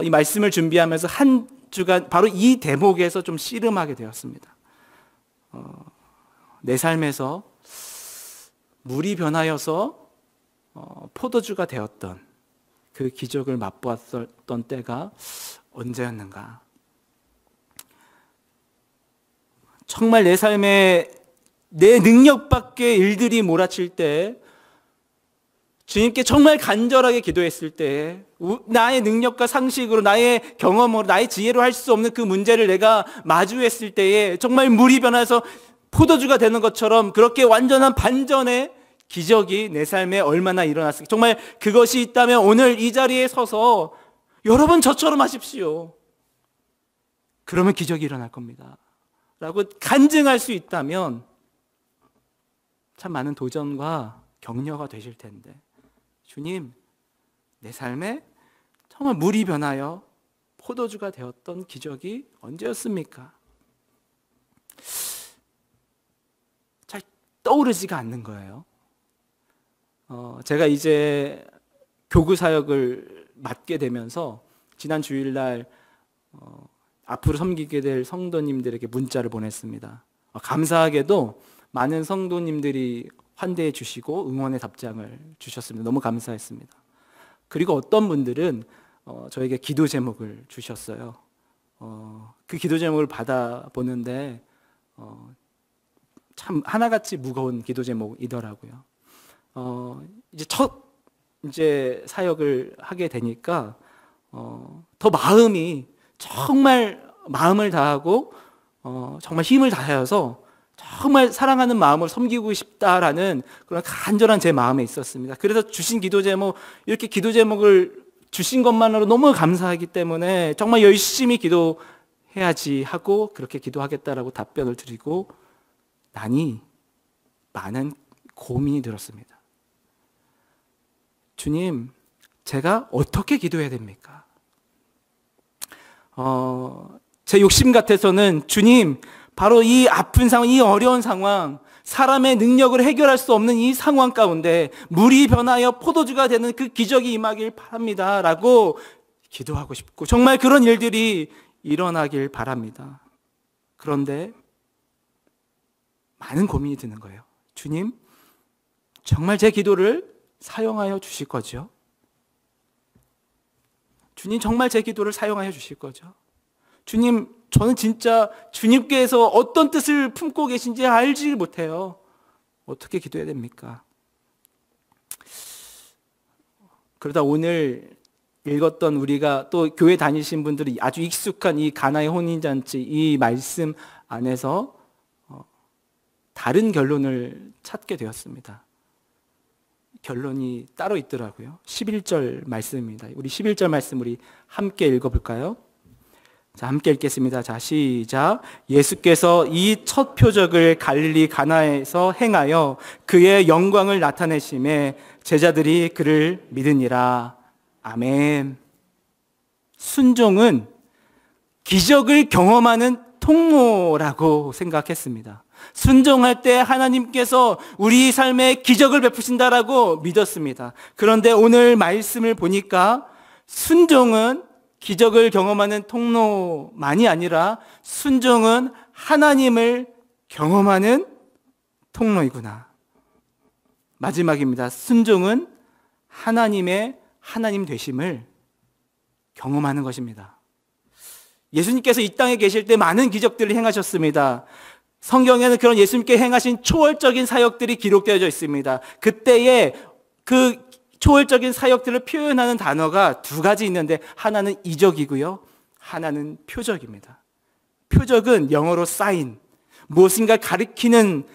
이 말씀을 준비하면서 한 주간 바로 이 대목에서 좀 씨름하게 되었습니다. 내 삶에서 물이 변하여서 포도주가 되었던 그 기적을 맛보았던 때가 언제였는가? 정말 내 삶에 내 능력 밖의 일들이 몰아칠 때, 주님께 정말 간절하게 기도했을 때, 나의 능력과 상식으로, 나의 경험으로, 나의 지혜로 할 수 없는 그 문제를 내가 마주했을 때에 정말 물이 변해서 포도주가 되는 것처럼 그렇게 완전한 반전의 기적이 내 삶에 얼마나 일어났을까. 정말 그것이 있다면 오늘 이 자리에 서서 여러분 저처럼 하십시오. 그러면 기적이 일어날 겁니다. 라고 간증할 수 있다면 참 많은 도전과 격려가 되실 텐데, 주님, 내 삶에 정말 물이 변하여 포도주가 되었던 기적이 언제였습니까? 잘 떠오르지가 않는 거예요. 제가 이제 교구 사역을 맡게 되면서 지난 주일날 앞으로 섬기게 될 성도님들에게 문자를 보냈습니다. 감사하게도 많은 성도님들이 환대해 주시고 응원의 답장을 주셨습니다. 너무 감사했습니다. 그리고 어떤 분들은 저에게 기도 제목을 주셨어요. 그 기도 제목을 받아보는데 참 하나같이 무거운 기도 제목이더라고요. 이제 사역을 하게 되니까 더 마음이 정말 마음을 다하고 정말 힘을 다하여서 정말 사랑하는 마음을 섬기고 싶다라는 그런 간절한 제 마음에 있었습니다. 그래서 주신 기도 제목, 이렇게 기도 제목을 주신 것만으로 너무 감사하기 때문에 정말 열심히 기도해야지 하고 그렇게 기도하겠다라고 답변을 드리고 나니 많은 고민이 들었습니다. 주님, 제가 어떻게 기도해야 됩니까? 제 욕심 같아서는 주님, 바로 이 아픈 상황, 이 어려운 상황, 사람의 능력으로 해결할 수 없는 이 상황 가운데 물이 변하여 포도주가 되는 그 기적이 임하길 바랍니다 라고 기도하고 싶고 정말 그런 일들이 일어나길 바랍니다. 그런데 많은 고민이 드는 거예요. 주님, 정말 제 기도를 사용하여 주실 거죠? 주님, 정말 제 기도를 사용하여 주실 거죠? 주님, 저는 진짜 주님께서 어떤 뜻을 품고 계신지 알지 못해요. 어떻게 기도해야 됩니까? 그러다 오늘 읽었던 우리가 또 교회 다니신 분들이 아주 익숙한 이 가나의 혼인잔치 이 말씀 안에서 다른 결론을 찾게 되었습니다. 결론이 따로 있더라고요. 11절 말씀입니다. 우리 11절 말씀 우리 함께 읽어볼까요? 자, 함께 읽겠습니다. 자, 시작. 예수께서 이 첫 표적을 갈릴리 가나에서 행하여 그의 영광을 나타내심에 제자들이 그를 믿으니라. 아멘. 순종은 기적을 경험하는 통로라고 생각했습니다. 순종할 때 하나님께서 우리 삶에 기적을 베푸신다라고 믿었습니다. 그런데 오늘 말씀을 보니까 순종은 기적을 경험하는 통로만이 아니라 순종은 하나님을 경험하는 통로이구나. 마지막입니다. 순종은 하나님의 하나님 되심을 경험하는 것입니다. 예수님께서 이 땅에 계실 때 많은 기적들을 행하셨습니다. 성경에는 그런 예수님께 행하신 초월적인 사역들이 기록되어져 있습니다. 그때에 그 초월적인 사역들을 표현하는 단어가 두 가지 있는데 하나는 이적이고요. 하나는 표적입니다. 표적은 영어로 sign, 무엇인가 가리키는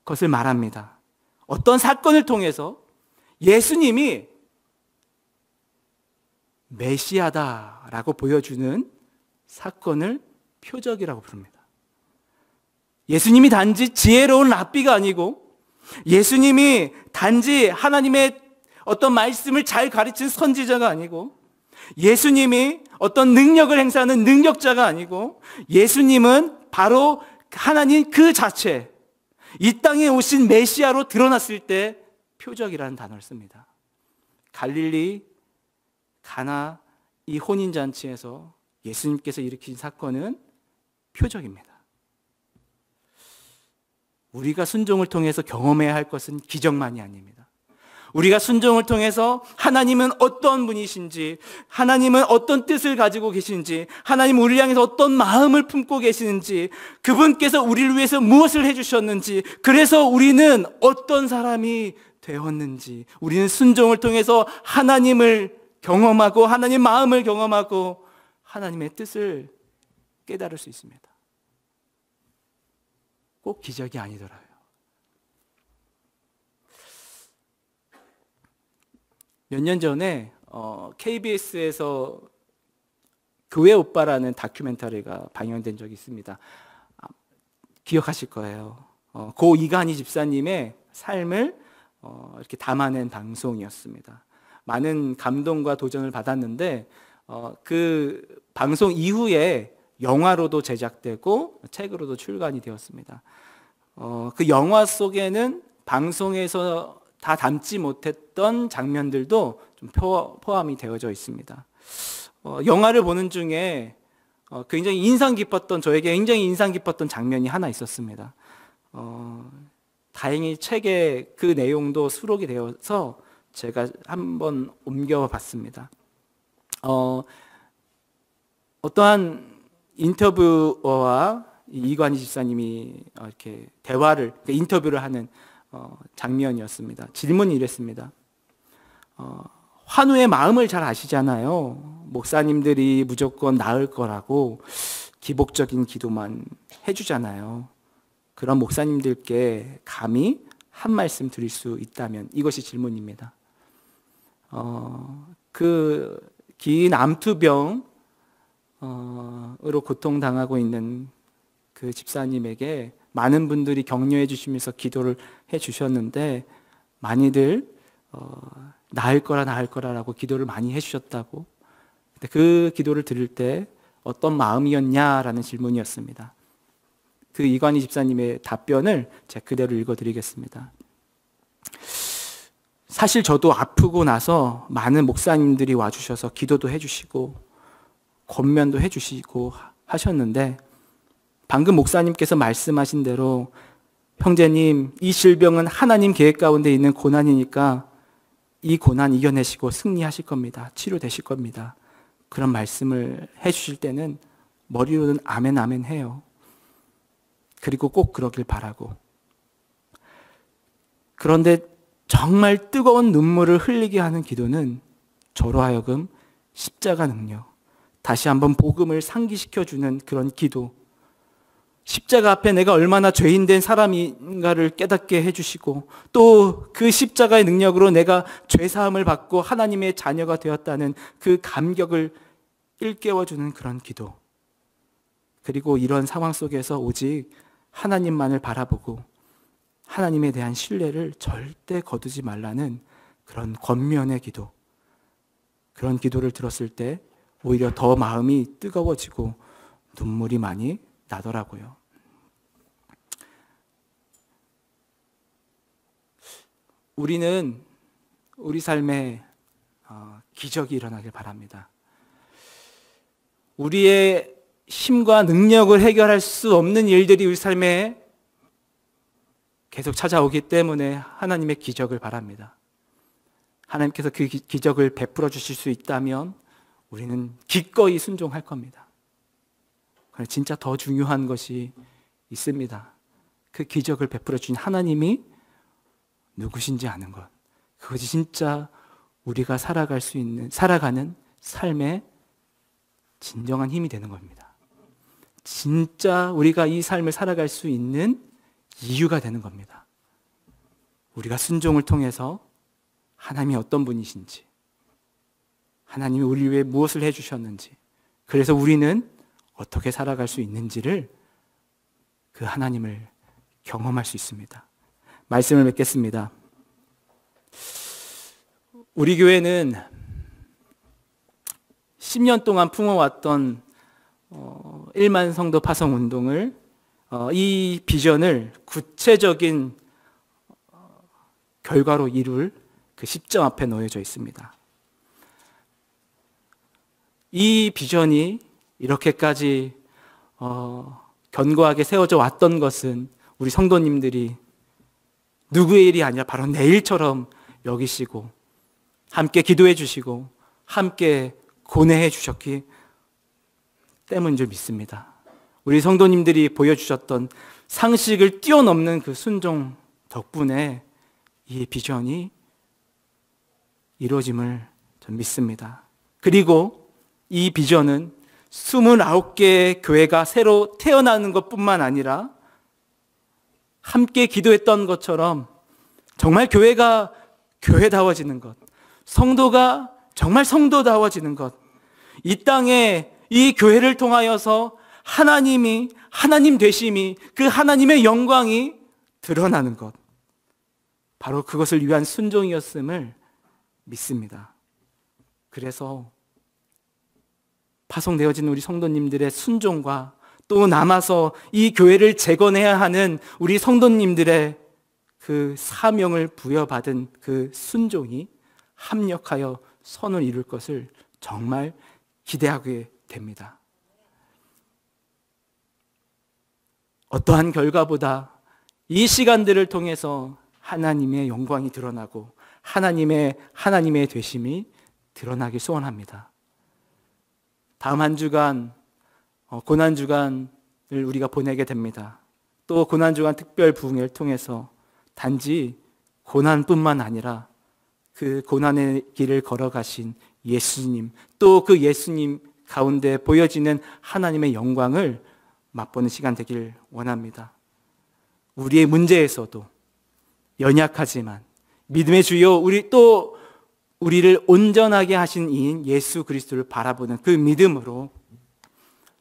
것을 말합니다. 어떤 사건을 통해서 예수님이 메시아다라고 보여주는 사건을 표적이라고 부릅니다. 예수님이 단지 지혜로운 랍비가 아니고 예수님이 단지 하나님의 어떤 말씀을 잘 가르친 선지자가 아니고 예수님이 어떤 능력을 행사하는 능력자가 아니고 예수님은 바로 하나님 그 자체, 이 땅에 오신 메시아로 드러났을 때 표적이라는 단어를 씁니다. 갈릴리 가나 이 혼인잔치에서 예수님께서 일으킨 사건은 표적입니다. 우리가 순종을 통해서 경험해야 할 것은 기적만이 아닙니다. 우리가 순종을 통해서 하나님은 어떤 분이신지, 하나님은 어떤 뜻을 가지고 계신지, 하나님 우리를 향해서 어떤 마음을 품고 계시는지, 그분께서 우리를 위해서 무엇을 해주셨는지, 그래서 우리는 어떤 사람이 되었는지, 우리는 순종을 통해서 하나님을 경험하고 하나님 마음을 경험하고 하나님의 뜻을 깨달을 수 있습니다. 꼭 기적이 아니더라고요. 몇 년 전에 KBS에서 교회 오빠라는 다큐멘터리가 방영된 적이 있습니다. 기억하실 거예요. 고 이간희 집사님의 삶을 이렇게 담아낸 방송이었습니다. 많은 감동과 도전을 받았는데 그 방송 이후에 영화로도 제작되고 책으로도 출간이 되었습니다. 그 영화 속에는 방송에서 다 담지 못했던 장면들도 좀 포함이 되어져 있습니다. 영화를 보는 중에 굉장히 저에게 굉장히 인상 깊었던 장면이 하나 있었습니다. 다행히 책에 그 내용도 수록이 되어서 제가 한번 옮겨봤습니다. 어떠한 인터뷰어와 이관희 집사님이 이렇게 인터뷰를 하는 장면이었습니다. 질문이 이랬습니다. 환우의 마음을 잘 아시잖아요. 목사님들이 무조건 나을 거라고 기복적인 기도만 해주잖아요. 그런 목사님들께 감히 한 말씀 드릴 수 있다면, 이것이 질문입니다. 그 긴 암투병으로 고통당하고 있는 그 집사님에게 많은 분들이 격려해 주시면서 기도를 해 주셨는데, 많이들 나을 거라라고 기도를 많이 해 주셨다고. 근데 그 기도를 들을 때 어떤 마음이었냐라는 질문이었습니다. 그 이관희 집사님의 답변을 제가 그대로 읽어드리겠습니다. 사실 저도 아프고 나서 많은 목사님들이 와주셔서 기도도 해주시고 권면도 해주시고 하셨는데, 방금 목사님께서 말씀하신 대로 형제님, 이 질병은 하나님 계획 가운데 있는 고난이니까 이 고난 이겨내시고 승리하실 겁니다. 치료되실 겁니다. 그런 말씀을 해주실 때는 머리로는 아멘 아멘 해요. 그리고 꼭 그러길 바라고. 그런데 정말 뜨거운 눈물을 흘리게 하는 기도는 저로 하여금 십자가 능력, 다시 한번 복음을 상기시켜주는 그런 기도, 십자가 앞에 내가 얼마나 죄인된 사람인가를 깨닫게 해주시고, 또 그 십자가의 능력으로 내가 죄사함을 받고 하나님의 자녀가 되었다는 그 감격을 일깨워주는 그런 기도, 그리고 이런 상황 속에서 오직 하나님만을 바라보고 하나님에 대한 신뢰를 절대 거두지 말라는 그런 권면의 기도, 그런 기도를 들었을 때 오히려 더 마음이 뜨거워지고 눈물이 많이 나더라고요. 우리는 우리 삶에 기적이 일어나길 바랍니다. 우리의 힘과 능력을 해결할 수 없는 일들이 우리 삶에 계속 찾아오기 때문에 하나님의 기적을 바랍니다. 하나님께서 그 기적을 베풀어 주실 수 있다면 우리는 기꺼이 순종할 겁니다. 그런데 진짜 더 중요한 것이 있습니다. 그 기적을 베풀어 주신 하나님이 누구신지 아는 것. 그것이 진짜 우리가 살아가는 삶의 진정한 힘이 되는 겁니다. 진짜 우리가 이 삶을 살아갈 수 있는 이유가 되는 겁니다. 우리가 순종을 통해서 하나님이 어떤 분이신지, 하나님이 우리 위해 무엇을 해주셨는지, 그래서 우리는 어떻게 살아갈 수 있는지를 그 하나님을 경험할 수 있습니다. 말씀을 맺겠습니다. 우리 교회는 10년 동안 품어왔던 1만 성도 파송 운동을, 이 비전을 구체적인 결과로 이룰 그 시점 앞에 놓여져 있습니다. 이 비전이 이렇게까지 견고하게 세워져 왔던 것은 우리 성도님들이 누구의 일이 아니라 바로 내 일처럼 여기시고 함께 기도해 주시고 함께 고뇌해 주셨기 때문인 줄 믿습니다. 우리 성도님들이 보여주셨던 상식을 뛰어넘는 그 순종 덕분에 이 비전이 이루어짐을 전 믿습니다. 그리고 이 비전은 29개의 교회가 새로 태어나는 것뿐만 아니라 함께 기도했던 것처럼 정말 교회가 교회다워지는 것, 성도가 정말 성도다워지는 것, 이 땅에 이 교회를 통하여서 하나님 되심이, 그 하나님의 영광이 드러나는 것, 바로 그것을 위한 순종이었음을 믿습니다. 그래서 파송되어진 우리 성도님들의 순종과 또 남아서 이 교회를 재건해야 하는 우리 성도님들의 그 사명을 부여받은 그 순종이 합력하여 선을 이룰 것을 정말 기대하게 됩니다. 어떠한 결과보다 이 시간들을 통해서 하나님의 영광이 드러나고 하나님의 되심이 드러나길 소원합니다. 다음 한 주간 고난주간을 우리가 보내게 됩니다. 또 고난주간 특별 부흥회를 통해서 단지 고난뿐만 아니라 그 고난의 길을 걸어가신 예수님, 또 그 예수님 가운데 보여지는 하나님의 영광을 맛보는 시간 되길 원합니다. 우리의 문제에서도 연약하지만 믿음의 주요 우리를 온전하게 하신 이인 예수 그리스도를 바라보는 그 믿음으로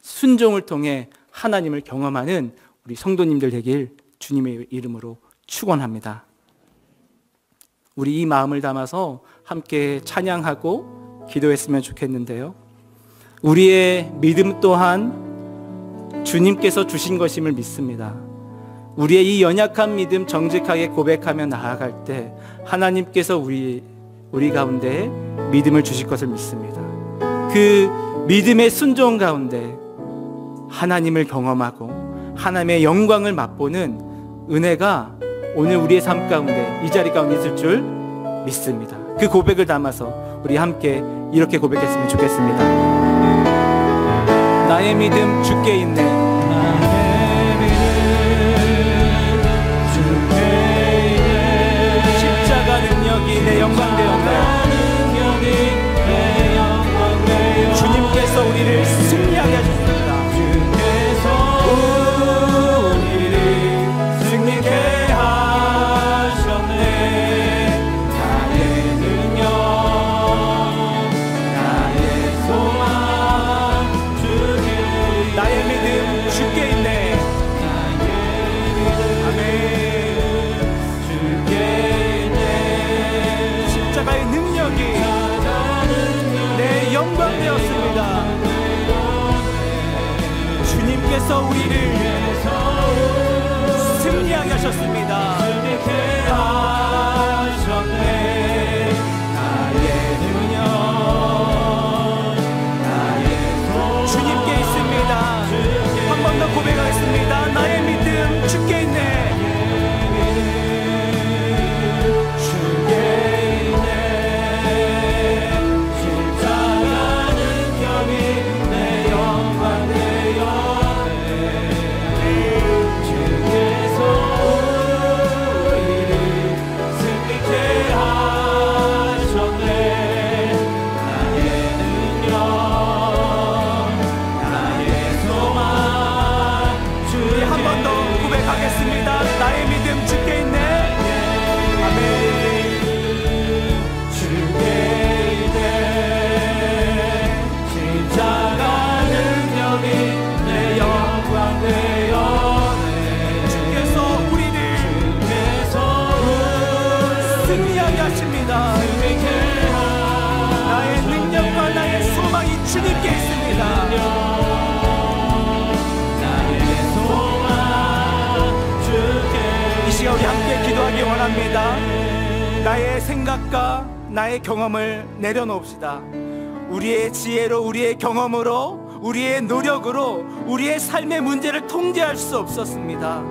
순종을 통해 하나님을 경험하는 우리 성도님들 되길 주님의 이름으로 축원합니다. 우리 이 마음을 담아서 함께 찬양하고 기도했으면 좋겠는데요. 우리의 믿음 또한 주님께서 주신 것임을 믿습니다. 우리의 이 연약한 믿음 정직하게 고백하며 나아갈 때 하나님께서 우리 가운데 믿음을 주실 것을 믿습니다. 그 믿음의 순종 가운데 하나님을 경험하고 하나님의 영광을 맛보는 은혜가 오늘 우리의 삶 가운데 이 자리 가운데 있을 줄 믿습니다. 그 고백을 담아서 우리 함께 이렇게 고백했으면 좋겠습니다. 나의 믿음 주께 있네. 나의 믿음 주께 있네. 십자가 능력이 내 영광 되었네. 주님께서 우리를 승리하게 하셨습니다. 주께서 우리를 승리케 하셨네. 나의 능력 나의 소망 주께 나의 믿음 주께 있네. 아멘. 주께 있네. 십자가의 능력이 내 영광 되었습니다. 주님께서 우리를 승리하게 하셨습니다. 승리케 하셨네. 나의 능력 나의 소망 주님께 있습니다. 한 번 더 고백하겠습니다. 나의 믿음 주께 있네. 주께 있네. 십자가 능력이 내 영광 되었네. 주께서 우리를 승리케 하셨네. 나의 능력 나의 소망 우리 한 번 더 고백하겠습니다. 나의 믿음 주께 있네. 주께 있네. 십자가 능력이 내 영광 되었네. 주께서 우리를 승리하게 하십니다. 나의 능력과 나의 소망이 주님께 있습니다. 나의 소망 주께 이 시간 우리 함께 기도하기 원합니다. 나의 생각과 나의 경험을 내려놓읍시다. 우리의 지혜로, 우리의 경험으로, 우리의 노력으로 우리의 삶의 문제를 통제할 수 없었습니다.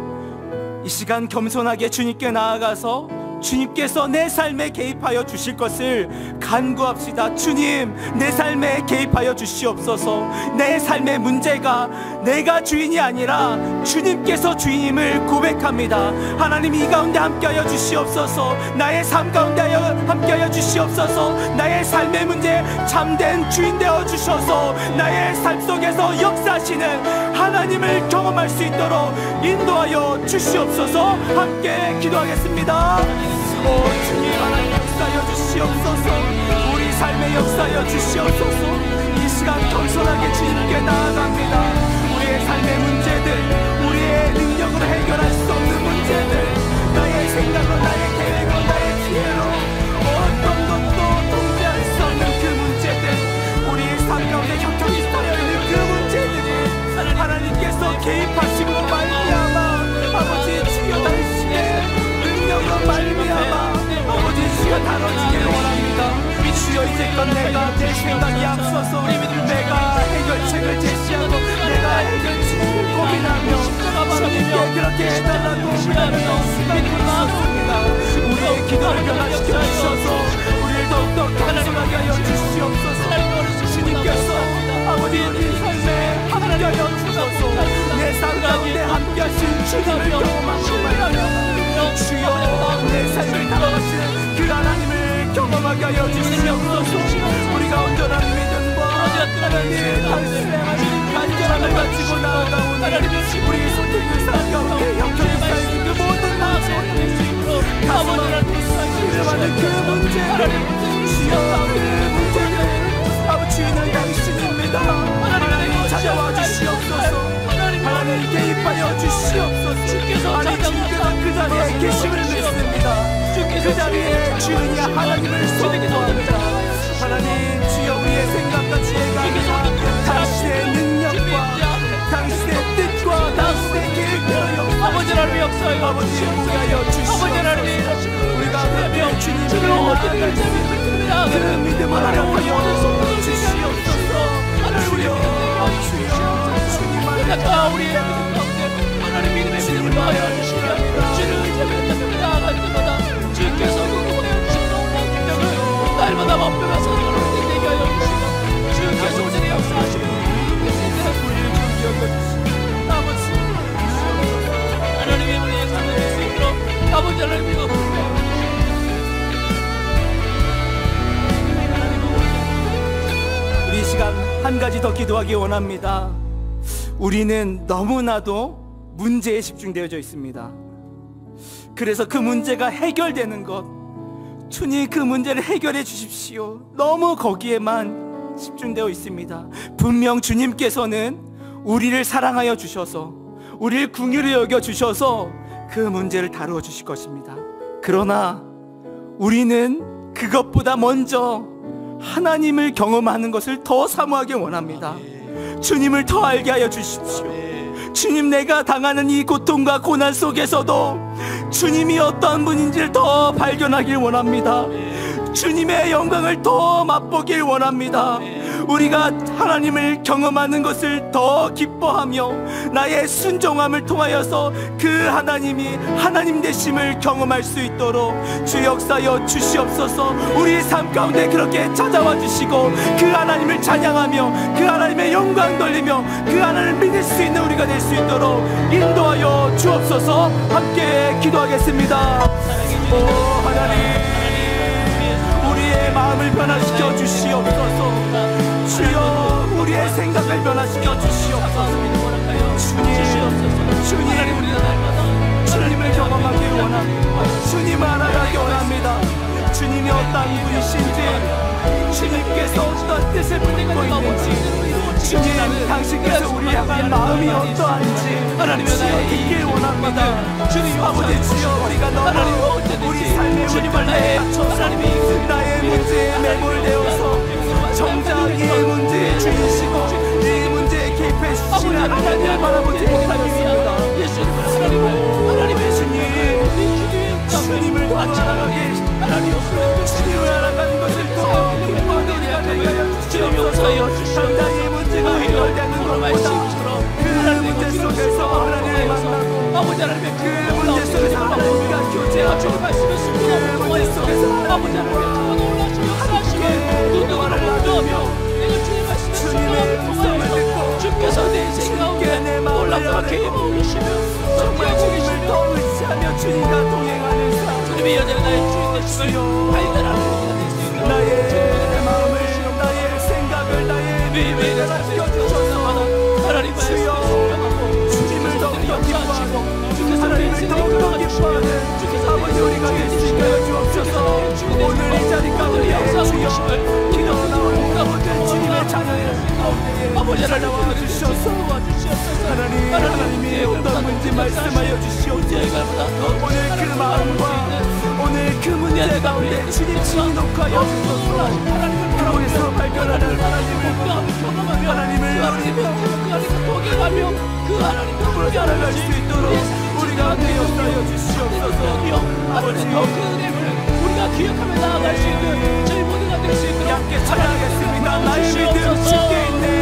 이 시간 겸손하게 주님께 나아가서 주님께서 내 삶에 개입하여 주실 것을 간구합시다. 주님, 내 삶에 개입하여 주시옵소서. 내 삶의 문제가 내가 주인이 아니라 주님께서 주인임을 고백합니다. 하나님, 이 가운데 함께하여 주시옵소서. 나의 삶 가운데 함께하여 주시옵소서. 나의 삶의 문제에 참된 주인 되어 주셔서 나의 삶 속에서 역사하시는 하나님을 경험할 수 있도록 인도하여 주시옵소서. 함께 기도하겠습니다. 오 주님, 하나님 역사하여 주시옵소서. 우리 삶에 역사하여 주시옵소서. 이 시간 겸손하게 주님께 나아갑니다. 우리의 삶의 문제들, 우리의 능력으로 해결할 수 없는 문제들, 나의 생각으로, 나의 계획으로, 나의 지혜로 어떤 것도 통제할 수 없는 그 문제들, 우리의 삶 가운데 혁혁이 쌓여있는 그 문제들이 하나님께서 개입하심으로 말미암아 아버지 주여 당신의 능력으로 여지껏 내가 내 생각이 앞서서 내가 해결책을 제시하고 내가 해결책을 고민하며 주님께 그렇게 해달라고 기다리는 시간이 있었습니다. 우리의 기도를 변화시켜 주셔서 우리를 더욱더 강성하게 하여 주시옵소서. 주님께서 아버지 우리 삶에 함께하여 주셔서 내 삶 가운데 함께하신 주님을 경험하며 주여 내 삶을 살아가시는 그 하나님을 경험하게 하여 주시옵소서. 우리가 온전한 믿음과 하나님의 당신의 간절함을 가지고 나아가오니 우리 선택의 삶 가운데 영적인 삶 그 모든 마음을 가슴을 하는 그 문제를 주여 그 문제를 아버지 주인은 당신입니다. 하나님 찾아와 주시옵소서. 하나님 개입하여 주시옵소서. 하나님 주께서 그 자리에 계심을 믿습니다. 그 자리에 주인이 하나님을 선포합니다. 하나님 주여 우리의 생각과 지혜가 아니라 당신의 능력과 당신의 뜻과 당신의 계획대로 아버지 하나님 역사하여 아버지 보게 주시옵소서. 우리가 그렇게 주님을 나아갈 그 믿음을 하여 주시옵소서. 주여 우리의 믿음 가운데 하나님 믿음의 믿음을 더하여 주시며 주를 의지하며 나아갈 때마다 주께서 공급하여 주시는 놀라운 능력을 날마다 맛보며 살아가는 되게 하여 주시며 주께서 오늘의 역사하시고 하나님의 은혜에 감사할 수 있도록 아버지 하나님 믿어 우리 시간 한 가지 더 기도하기 원합니다. 우리는 너무나도 문제에 집중되어져 있습니다. 그래서 그 문제가 해결되는 것, 주님 그 문제를 해결해 주십시오. 너무 거기에만 집중되어 있습니다. 분명 주님께서는 우리를 사랑하여 주셔서 우리를 긍휼히 여겨 주셔서 그 문제를 다루어 주실 것입니다. 그러나 우리는 그것보다 먼저 하나님을 경험하는 것을 더 사모하기 원합니다. 주님을 더 알게 하여 주십시오. 주님, 내가 당하는 이 고통과 고난 속에서도 주님이 어떤 분인지를 더 발견하길 원합니다. 주님의 영광을 더 맛보길 원합니다. 우리가 하나님을 경험하는 것을 더 기뻐하며 나의 순종함을 통하여서 그 하나님이 하나님 되심을 경험할 수 있도록 주 역사여 주시옵소서. 우리 삶 가운데 그렇게 찾아와 주시고 그 하나님을 찬양하며 그 하나님의 영광 돌리며 그 하나님을 믿을 수 있는 우리가 될 수 있도록 인도하여 주옵소서. 함께 기도하겠습니다. 오 하나님, 우리의 마음을 변화시켜 주시옵소서. 주여 우리의 생각을 변화시켜 주시옵소서. 주님을 경험하기 원합니다. 주님을 알아가기 원합니다. 주님이 어떤 분이신지, 주님께서 어떤 뜻을 품고 있는지, 주님 당신께서 우리 향한 마음이 어떠한지 주여 듣길 원합니다. 아버지 주여, 우리가 너무 우리 삶의 문제에 갇혀서 나의 문제에 매몰되어서 정작 이 문제에 주이시고 이 문제에 개입해 주시는 하나님을 바라보지 못하겠습니다. 하나님의 주님을 더 알아가게, 주님을 알아가는 것을 더 기뻐하는 우리가 되게 하여 주시옵소서. 당장 이 문제가 해결되는 것보다 그 문제 속에서 하나님을 만나고 그 문제 속에서 하나님과 교제하고 그 문제 속에서 하나님과 눈동화를 놔두며 주님의 음성을 듣고 주께서 내 인생 가운데 놀랍게 해보시며 정말 주님을 더 의지하며 주님과 동행하는 삶, 주님의 여전히 나의 주인 되심을 발견하는 우리가 될 수 있도록 나의 마음을, 나의 생각을, 나의 매일매일 살펴주셔서 하나님 주여 주님을 더욱더 기뻐하고 하나님을 더욱더 기뻐하는 아버지 우리가 될 수 있게 하여 주옵소서. 오늘 이 자리 가운데 주여 기도 나오는 모든 주님의 자녀의 가운데 찾아와 주셔서 하나님이 어떤 문제 말씀하여 주시옵소서. 오늘 그 마음과 오늘 그 문제 가운데 주님 친히 녹화하여 주셔서 그곳에서 발견하는 하나님을 동행하며 그 하나님을 알아갈 수 있도록 우리가 되었다여 주시옵소서. 아버지 그 은혜를 우리가 우리가 기억하며 나아갈 수 있는 저희 모두가 될 수 있도록 함께 찬양하겠습니다. 나의 믿음 주께 있네.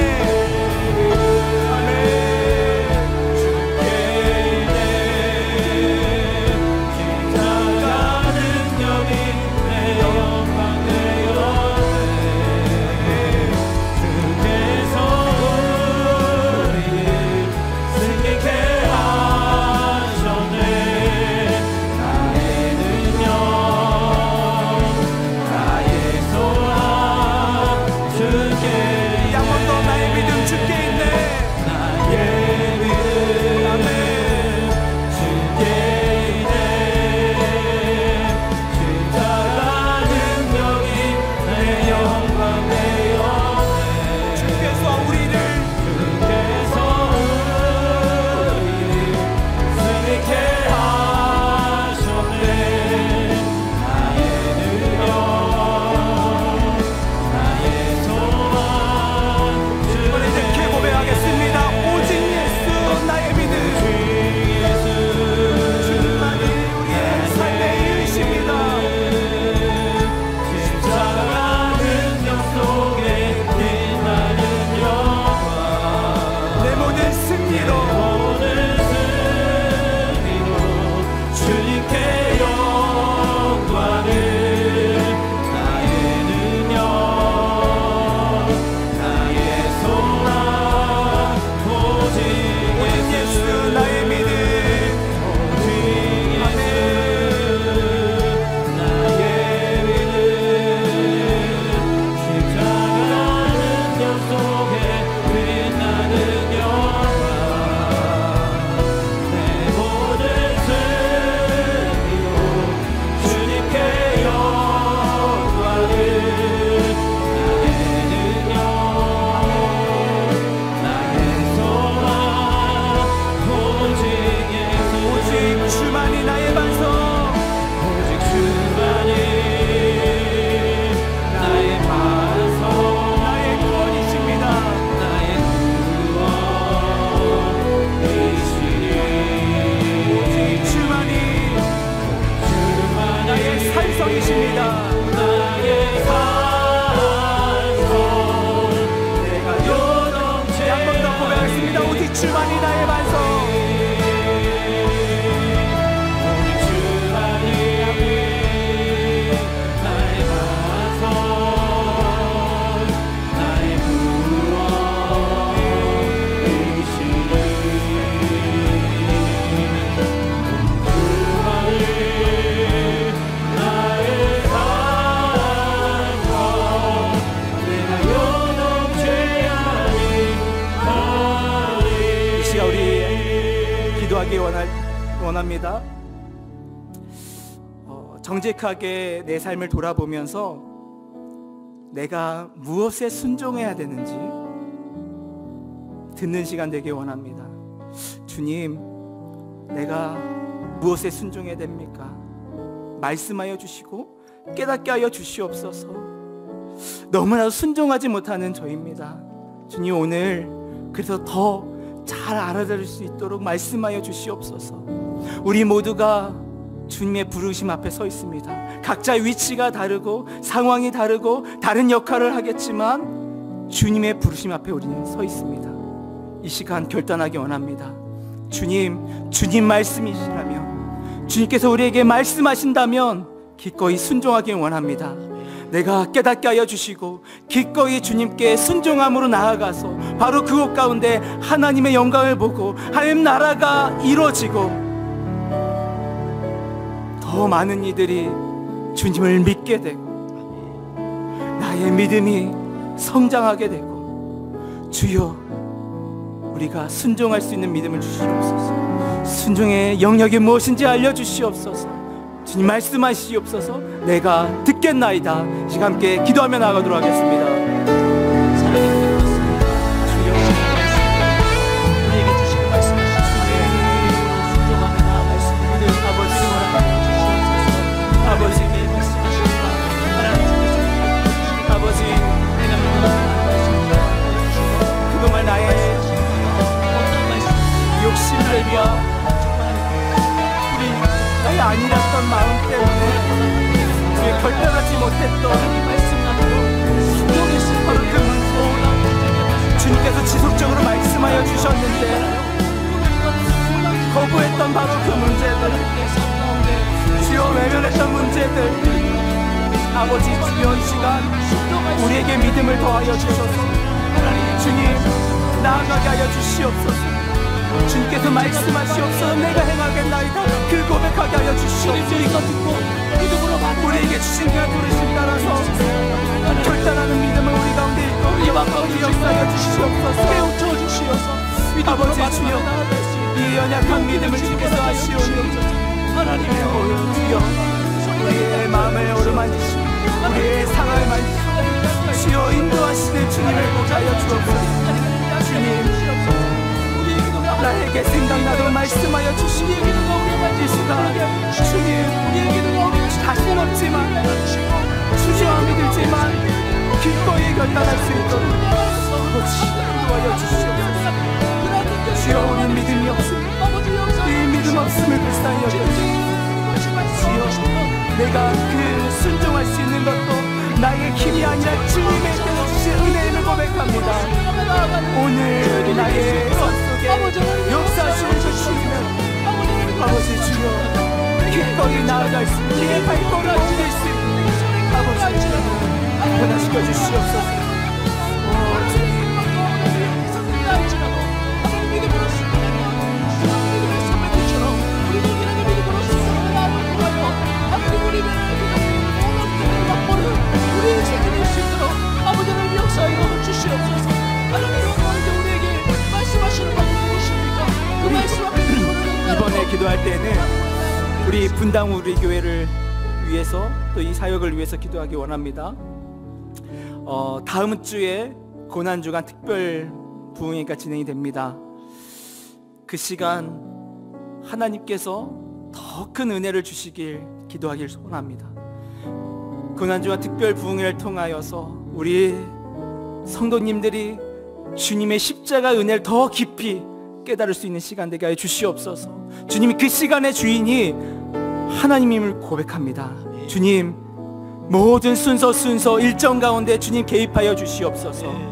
주만이 나의 반석. 오직 주만이 나의 반석, 나의 구원이시니 주만이 나의 반석, 내가 요동치 아니하리. 이 시간 우리 기도하기 원합니다. 정직하게 내 삶을 돌아보면서 내가 무엇에 순종해야 되는지 듣는 시간 되길 원합니다. 주님, 내가 무엇에 순종해야 됩니까? 말씀하여 주시고 깨닫게 하여 주시옵소서. 너무나도 순종하지 못하는 저입니다. 주님, 오늘 그래서 더 잘 알아들을 수 있도록 말씀하여 주시옵소서. 우리 모두가 주님의 부르심 앞에 서 있습니다. 각자 위치가 다르고 상황이 다르고 다른 역할을 하겠지만 주님의 부르심 앞에 우리는 서 있습니다. 이 시간 결단하기 원합니다. 주님 말씀이시라면, 주님께서 우리에게 말씀하신다면 기꺼이 순종하기 원합니다. 내가 깨닫게 하여 주시고 기꺼이 주님께 순종함으로 나아가서 바로 그곳 가운데 하나님의 영광을 보고 하나님 나라가 이루어지고 더 많은 이들이 주님을 믿게 되고 나의 믿음이 성장하게 되고, 주여 우리가 순종할 수 있는 믿음을 주시옵소서. 순종의 영역이 무엇인지 알려주시옵소서. 주님 말씀하시옵소서. 내가 듣겠나이다. 지금 함께 기도하며 나아가도록 하겠습니다. 사랑의 주여, 우리에게 주시는 말씀하시옵소서. 순종하며 나아갈 수 있는 믿음 아버지를 원하여 주시옵소서. 아버지에게 말씀하시옵소서. 아버지, 내가 그동안 나의 욕심들과 나의 안일했던 마음 때문에 주의 결단하지 못했던 바로 그 문제, 주님께서 지속적으로 말씀하여 주셨는데 거부했던 바로 그 문제들, 주여 외면했던 문제들, 아버지 주여 이 시간 우리에게 믿음을 더하여 주셔서 주님 나아가게 하여 주시옵소서. 주님께서 말씀하시옵소서. 내가 행하겠나이다 그 고백하게 하여 주시옵소서. 우리에게 주신 그 부르심 따라서 결단하는 믿음을 우리 가운데 있고 우리 역사하여 주시옵소서. 아버지 주여 이 연약한 믿음을 주께서 하시오니 하나님의 주여 우리의 마음을 어루만지시고 우리의 상을 만지시고 주여 인도하시는 주님을 보게 하여 주옵소서. 주님 나에게 생각나도 말씀하여 주시니 이 시간 주님 자신 없지만 주저함이 들지만 기꺼이 결단할 수 있도록 인도하여 주시옵소서. 주여 우리 믿음이 없습니다. 이 믿음 없음을 불쌍히 여겨주시옵소서. 주여 내가 그 순종할 수 있는 것도 나의 힘이 아니라 주님의 주신 은혜임을 고백합니다. 오늘 나의 것 속에 역사하시는 그 주님은 아버지 주여 기꺼이 나아갈 수 있는 우리의 발걸음을 옮길 수 있는 아버지 주여 변화시켜 주시옵소서. 이번에 기도할 때는 우리 분당 우리 교회를 위해서 또 이 사역을 위해서 기도하기 원합니다. 다음 주에 고난주간 특별 부흥회가 진행이 됩니다. 그 시간 하나님께서 더 큰 은혜를 주시길 기도하길 소원합니다. 고난주간 특별 부흥회를 통하여서 우리 성도님들이 주님의 십자가 은혜를 더 깊이 깨달을 수 있는 시간 되게 하여 주시옵소서. 주님이 그 시간의 주인이 하나님임을 고백합니다. 주님 모든 순서 일정 가운데 주님 개입하여 주시옵소서.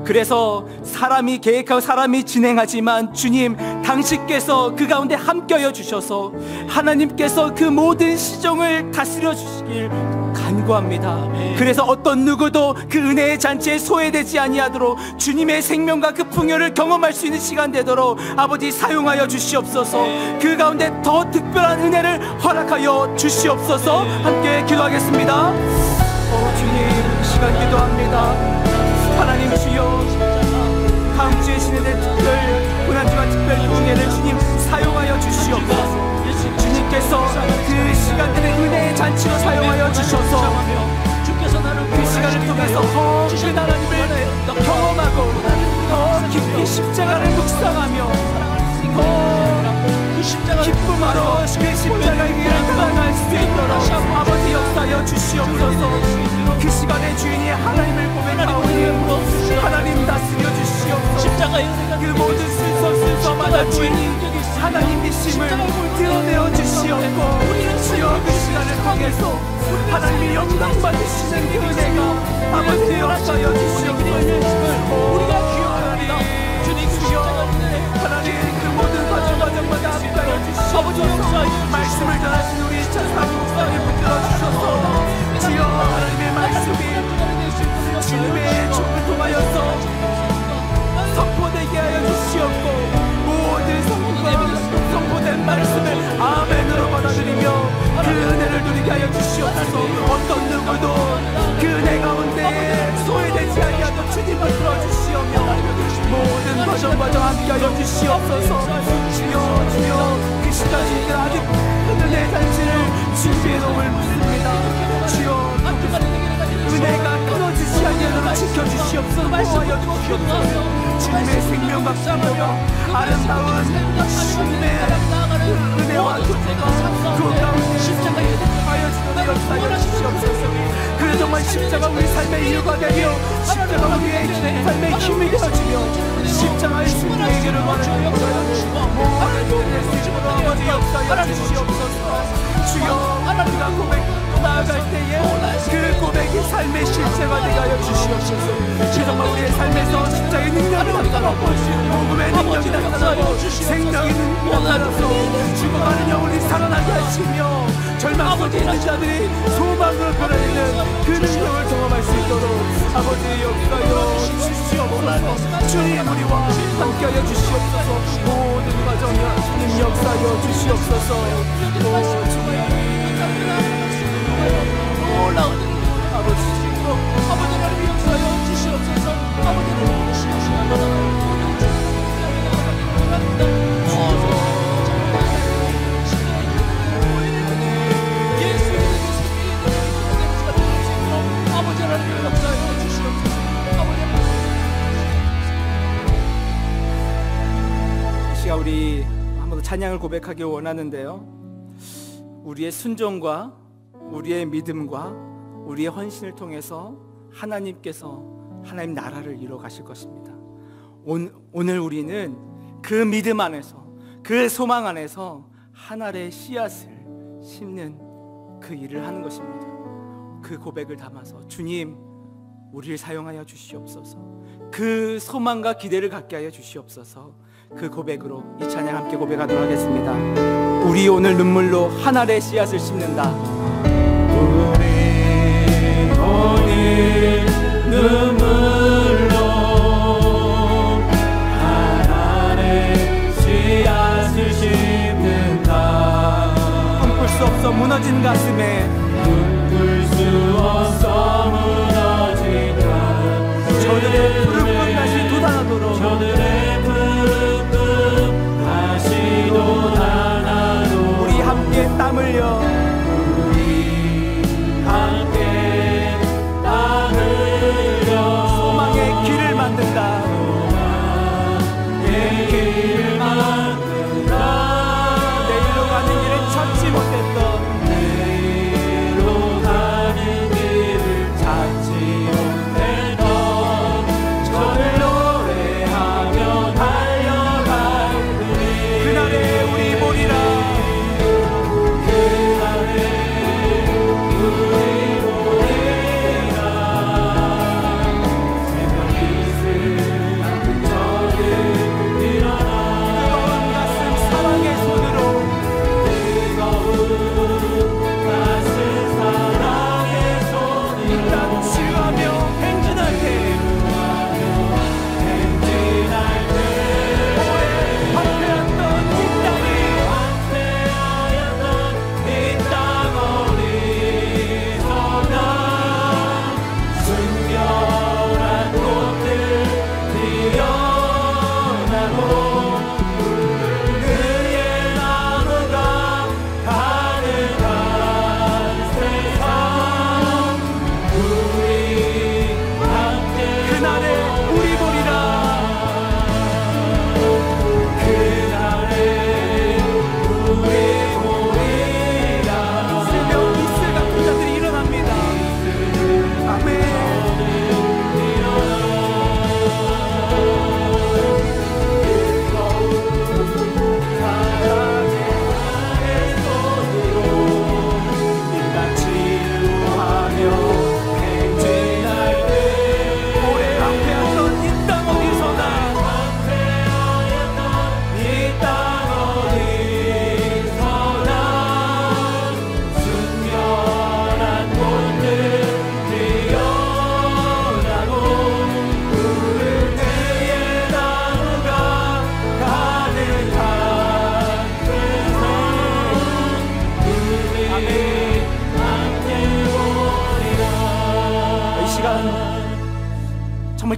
그래서 사람이 계획하고 사람이 진행하지만 주님 당신께서 그 가운데 함께하여 주셔서 하나님께서 그 모든 시정을 다스려 주시길 간구합니다. 그래서 어떤 누구도 그 은혜의 잔치에 소외되지 아니하도록 주님의 생명과 그 풍요를 경험할 수 있는 시간 되도록 아버지 사용하여 주시옵소서. 그 가운데 더 특별한 은혜를 허락하여 주시옵소서. 함께 기도하겠습니다. 주님 시간 기도합니다. 하나님 주여 다음 주에 진행될 특별 고난주간 특별 부흥회를 주님 사용하여 주시옵소서. 주님께서 그 시간들의 은혜의 잔치로 사용하여 주셔서 그 시간을 통해서 더 그 하나님을 경험하고 더 깊이 십자가를 묵상하며 더 기쁨으로 그 십자가의 길을 떠날 수 있도록 아버지 역사하여 주시옵소서. 그 시간의 주인이 하나님을 고백하오니 하나님 다스려 주시옵소서. 그 모든 순서마다 주인이 하나님이심을 드러내어 주시옵고 주여 그 시간을 통해서 하나님이 영광 받으시는 그 은혜가 아버지 역사하여 주시옵소서. 우리가 귀여워합니다. 주여 하나님 그 모든 과정마다 함께하여 주시옵소서. 말씀을 전하신 우리 찬사님 목사님 붙들어 주셔서 주여 하나님의 말씀이 주님의 축을 통하여서 선포되게 하여 주시옵고 모든 선포된 말씀을 아멘으로 받아들이며 그 은혜를 누리게 하여 주시옵소서. 어떤 누구도 그 은혜 가운데 소외되지 아니하도록 주님 붙들어 주시오며 모든 과정 함께 하여 주시옵소서. 주여 그 시간이 아직 은혜 잔치를 준비해 놓을 묻습니다. 주여 은혜가 끊어지지 않도록 지켜주시옵소서. 말씀하여 주시옵소서. 주님의 생명과 풍요가 아름다운 주님의 은혜와 교제가 그 가운데 하여 주는 역사하여 주시옵소서. 그래 정말 십자가 우리 삶의 이유가 되며 십자가 우리의 삶의 힘이 되어주며 십자가의 승리의 길을 원하는 모든 은혜의 수준으로 아버지 역사하여 주시옵소서. 주여 우리가 고백 나아갈 때에 그 고백이 삶의 실체가 되게 하여 주시옵소서. 정말 우리의 삶에서 십자가의 능력이 나타나고 복음의 능력이 나타나고 생명의 능력이 나타나서 죽어가는 영혼이 살아나게 하시며 절망 속에 있는 자들이 소망으로 변화되는 그 능력을 경험할 수 있도록 아버지 역사여 주시옵소서. 주님 우리와 함께하여 주시옵소서. 모든 과정에 주님 역사여 주시옵소서. 올라오는 아버지 하나님 역사여 주시옵소서. 아버지를 주시옵소서. 우리 한번 더 찬양을 고백하기 원하는데요, 우리의 순종과 우리의 믿음과 우리의 헌신을 통해서 하나님께서 하나님 나라를 이루어 가실 것입니다. 오늘 우리는 그 믿음 안에서 그 소망 안에서 하나의 씨앗을 심는 그 일을 하는 것입니다. 그 고백을 담아서 주님 우리를 사용하여 주시옵소서. 그 소망과 기대를 갖게 하여 주시옵소서. 그 고백으로 이 찬양 함께 고백하도록 하겠습니다. 우리 오늘 눈물로 하나의 씨앗을 심는다. 우리 오늘 눈물로 하나의 씨앗을 심는다. 꿈꿀 수 없어 무너진 가슴에 꿈꿀 수 없어 무너진 가슴에 저들의 푸른 꿈 다시 돋아나도록 저들의 푸른 꿈 다시 돋아나도록 우리 함께 땀 흘려 우리 함께 땀 흘려 소망의 길을 만든다. 소망의 길을 만든다. 내일로 가는 길을 찾지 못했던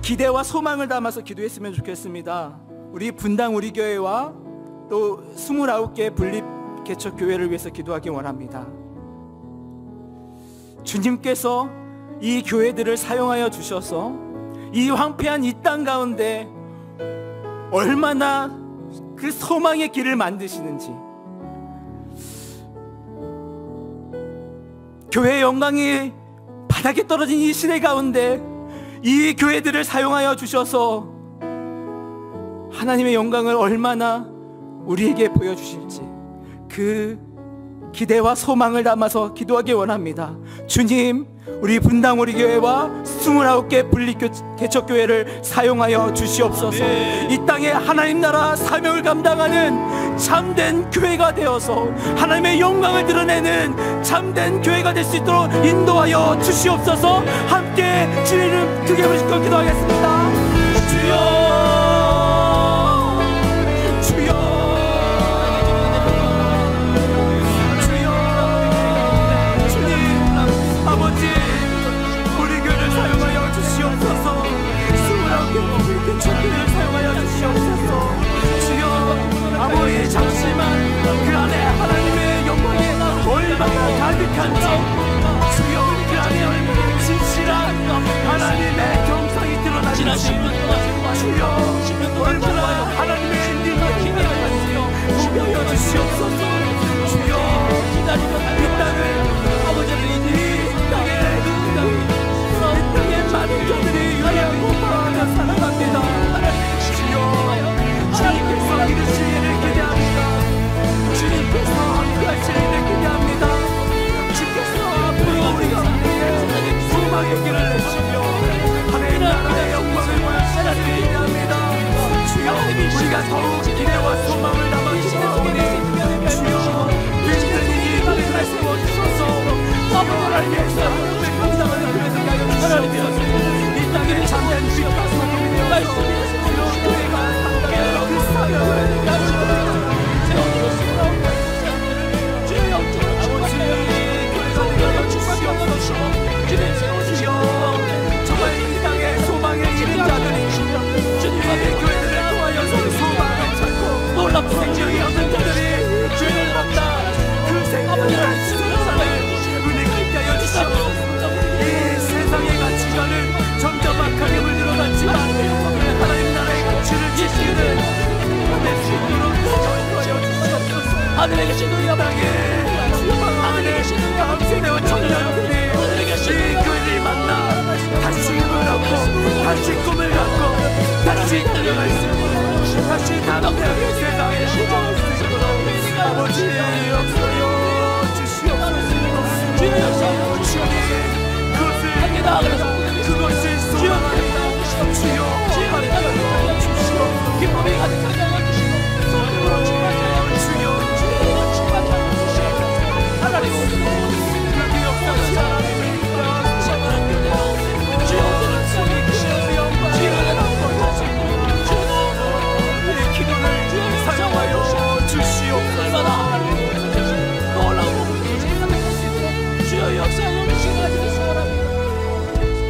기대와 소망을 담아서 기도했으면 좋겠습니다. 우리 분당 우리 교회와 또 29개 분립 개척 교회를 위해서 기도하기 원합니다. 주님께서 이 교회들을 사용하여 주셔서 이 황폐한 이 땅 가운데 얼마나 그 소망의 길을 만드시는지, 교회의 영광이 바닥에 떨어진 이 시대 가운데 이 교회들을 사용하여 주셔서 하나님의 영광을 얼마나 우리에게 보여주실지 그 기대와 소망을 담아서 기도하기 원합니다. 주님, 우리 분당 우리 교회와 29개 분리개척교회를 사용하여 주시옵소서. 이 땅에 하나님 나라 사명을 감당하는 참된 교회가 되어서 하나님의 영광을 드러내는 참된 교회가 될 수 있도록 인도하여 주시옵소서. 함께 주의 이름 크게 부르시고 기도하겠습니다. 주여, 아무리 잠시만 그 안에 하나님의 영광이 얼마나 가득한지, 주여 그 안에 얼마나 진실한 하나님의 경상이 드러나는지, 주여 얼마나 하나님의 능력이 무명여 주시옵소서. 주여 이 땅을 이 땅의 많은 자들이 유리하고 마음을 사랑합니다. 주여 주님께서 이르시기를 기대합니다. 주님께서 함께하시기를 기대합니다. 주께서 앞으로 우리가 함께 소망의 길을 내시며 하나님 나라의 영광을 원하시기를 기대합니다. 주여 우리가 더욱 기대와 소망을 담아 기도하오니 주여 든든히 이 땅을 세워주셔서 아버지를 위해서 하나님의 감당을 하여 주시옵소서. 이 땅에 참된 빛과 소금이 되어서 정말 이 땅에 소망의 이른 자들이 주님의 교회들을 통하여서 소망을 찾고 놀랍고 생명이 없는 자들이 주님을 만나 그 생명을 은혜가 있게 하여 주시옵소서. 이 세상의 가치관은 점점 악하게 물들어갔지만 하나님 나라의 가치를 지키는 하늘에 계신 우리 아버지, 하늘에 계신 우리 아버지와 청년들이 이 교회를 만나 다시 힘을 얻고 다시 꿈을 갖고 다시 달려갈 수 있고 다시 담대하게 세상에 시작할 수 있도록 아버지 역사여 주시옵소서. 주여 주님 그것을 소망합니다. 주여 함께하여 주시옵소서. 기쁨이 가득하게 하여 주시옵소서.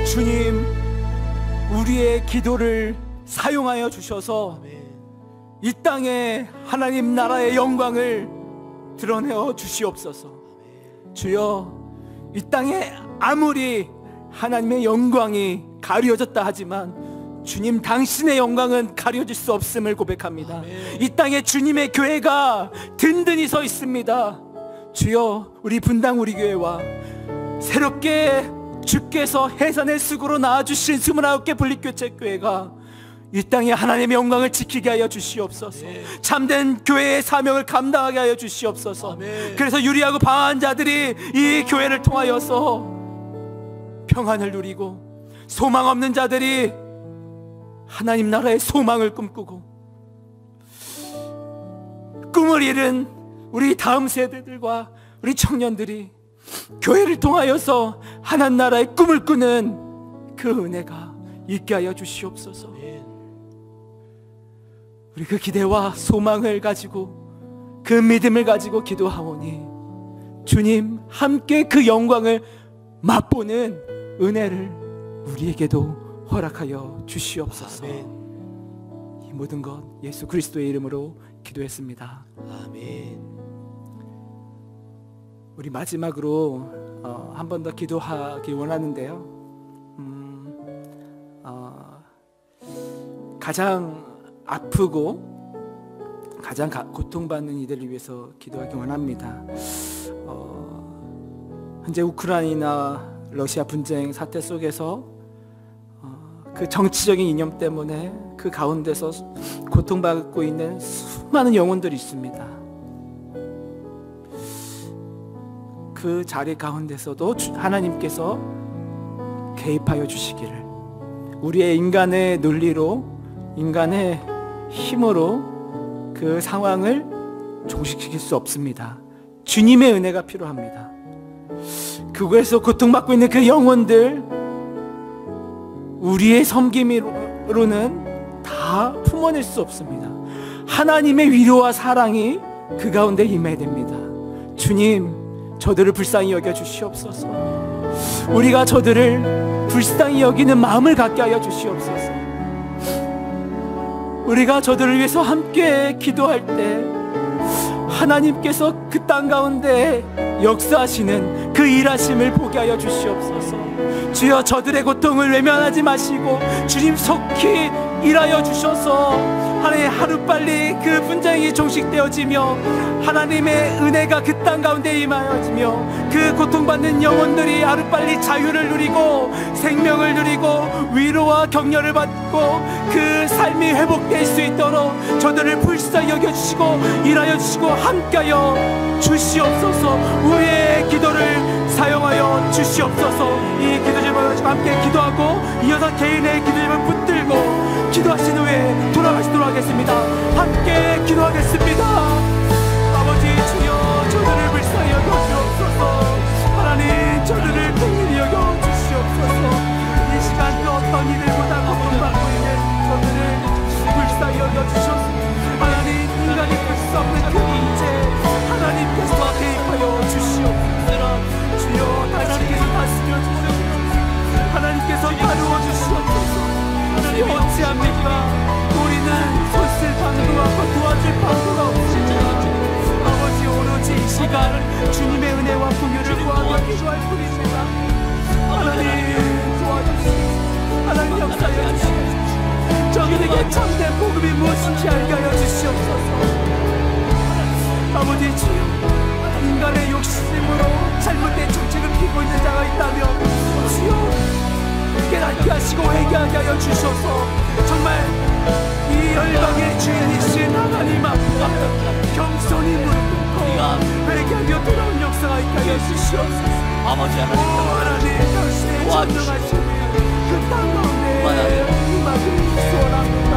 주님, 우리의 기도를 사용하여 주셔서 이 땅에 하나님 나라의 영광을 드러내어 주시옵소서. 주여, 이 땅에 아무리 하나님의 영광이 가려졌다 하지만 주님 당신의 영광은 가려질 수 없음을 고백합니다. 이 땅에 주님의 교회가 든든히 서 있습니다. 주여, 우리 분당 우리 교회와 새롭게 주께서 해산의 수구로 낳아주신 29개 분리교체교회가 이 땅에 하나님의 영광을 지키게 하여 주시옵소서. 참된 교회의 사명을 감당하게 하여 주시옵소서. 그래서 유리하고 방황한 자들이 이 교회를 통하여서 평안을 누리고, 소망 없는 자들이 하나님 나라의 소망을 꿈꾸고, 꿈을 잃은 우리 다음 세대들과 우리 청년들이 교회를 통하여서 하나님 나라의 꿈을 꾸는 그 은혜가 있게 하여 주시옵소서. 우리 그 기대와 소망을 가지고, 그 믿음을 가지고 기도하오니 주님 함께 그 영광을 맛보는 은혜를 우리에게도 허락하여 주시옵소서. 이 모든 것 예수 그리스도의 이름으로 기도했습니다. 아멘. 우리 마지막으로 한 번 더 기도하기 원하는데요. 가장 아프고 가장 고통받는 이들을 위해서 기도하기 원합니다. 현재 우크라이나 러시아 분쟁 사태 속에서 그 정치적인 이념 때문에 그 가운데서 고통받고 있는 수많은 영혼들이 있습니다. 그 자리 가운데서도 하나님께서 개입하여 주시기를, 우리의 인간의 논리로, 인간의 힘으로 그 상황을 종식시킬 수 없습니다. 주님의 은혜가 필요합니다. 그곳에서 고통받고 있는 그 영혼들, 우리의 섬김으로는 다 품어낼 수 없습니다. 하나님의 위로와 사랑이 그 가운데 임해야 됩니다. 주님, 저들을 불쌍히 여겨 주시옵소서. 우리가 저들을 불쌍히 여기는 마음을 갖게 하여 주시옵소서. 우리가 저들을 위해서 함께 기도할 때 하나님께서 그 땅 가운데 역사하시는 그 일하심을 보게 하여 주시옵소서. 주여, 저들의 고통을 외면하지 마시고 주님 속히 일하여 주셔서 하나님 하루빨리 그 분쟁이 종식되어지며 하나님의 은혜가 그 땅 가운데 임하여지며 그 고통받는 영혼들이 하루빨리 자유를 누리고 생명을 누리고 위로와 격려를 받고 그 삶이 회복될 수 있도록 저들을 불쌍히 여겨주시고 일하여 주시고 함께하여 주시옵소서. 우리의 기도를 사용하여 주시옵소서. 이 기도 제목을 가지고 함께 기도하고 이어서 개인의 기도 제목을 붙들고 기도하신 후에 돌아가시도록 하겠습니다. 함께 기도하겠습니다. 아버지 주여, 저들을 불쌍히 여겨주옵소서. 하나님, 저들을 긍휼히 여겨주시옵소서. 이 시간 그 어떤 이들보다 고통받고 있는 저들을 불쌍히 여겨주셔서 하나님, 인간이 볼 수 없는 그 문제 하나님께서 대입하여 주시옵소서. 주여, 하나님께서 다스려 주시옵소서. 하나님께서 다루어 주시옵소서. 하나님, 어찌합니까? 우리는 손쓸 방도가 없고 도와줄 방도가 없습니다. 아버지, 오로지 이 시간 주님의 은혜와 긍휼을 구하며 기도할 뿐입니다. 하나님, 도와주시옵소서. 하나님, 역사하여 주시옵소서. 저들에게 참된 복음이 무엇인지 알게 하여 주시옵소서. 아버지 주여, 인간의 욕심으로 잘못된 정책을 피고 있는 자가 있다면 주여, 깨닫게 하시고 회개하게 하여 주셔서 정말 이 열방의 주인이신 하나님 앞에 겸손히 무릎 꿇고 회개하며 돌아온 역사가 있게 하여 주시옵소서. 아버지 하나님, 당신의 전능하심이 그 땅 가운데 임하기를 소원합니다.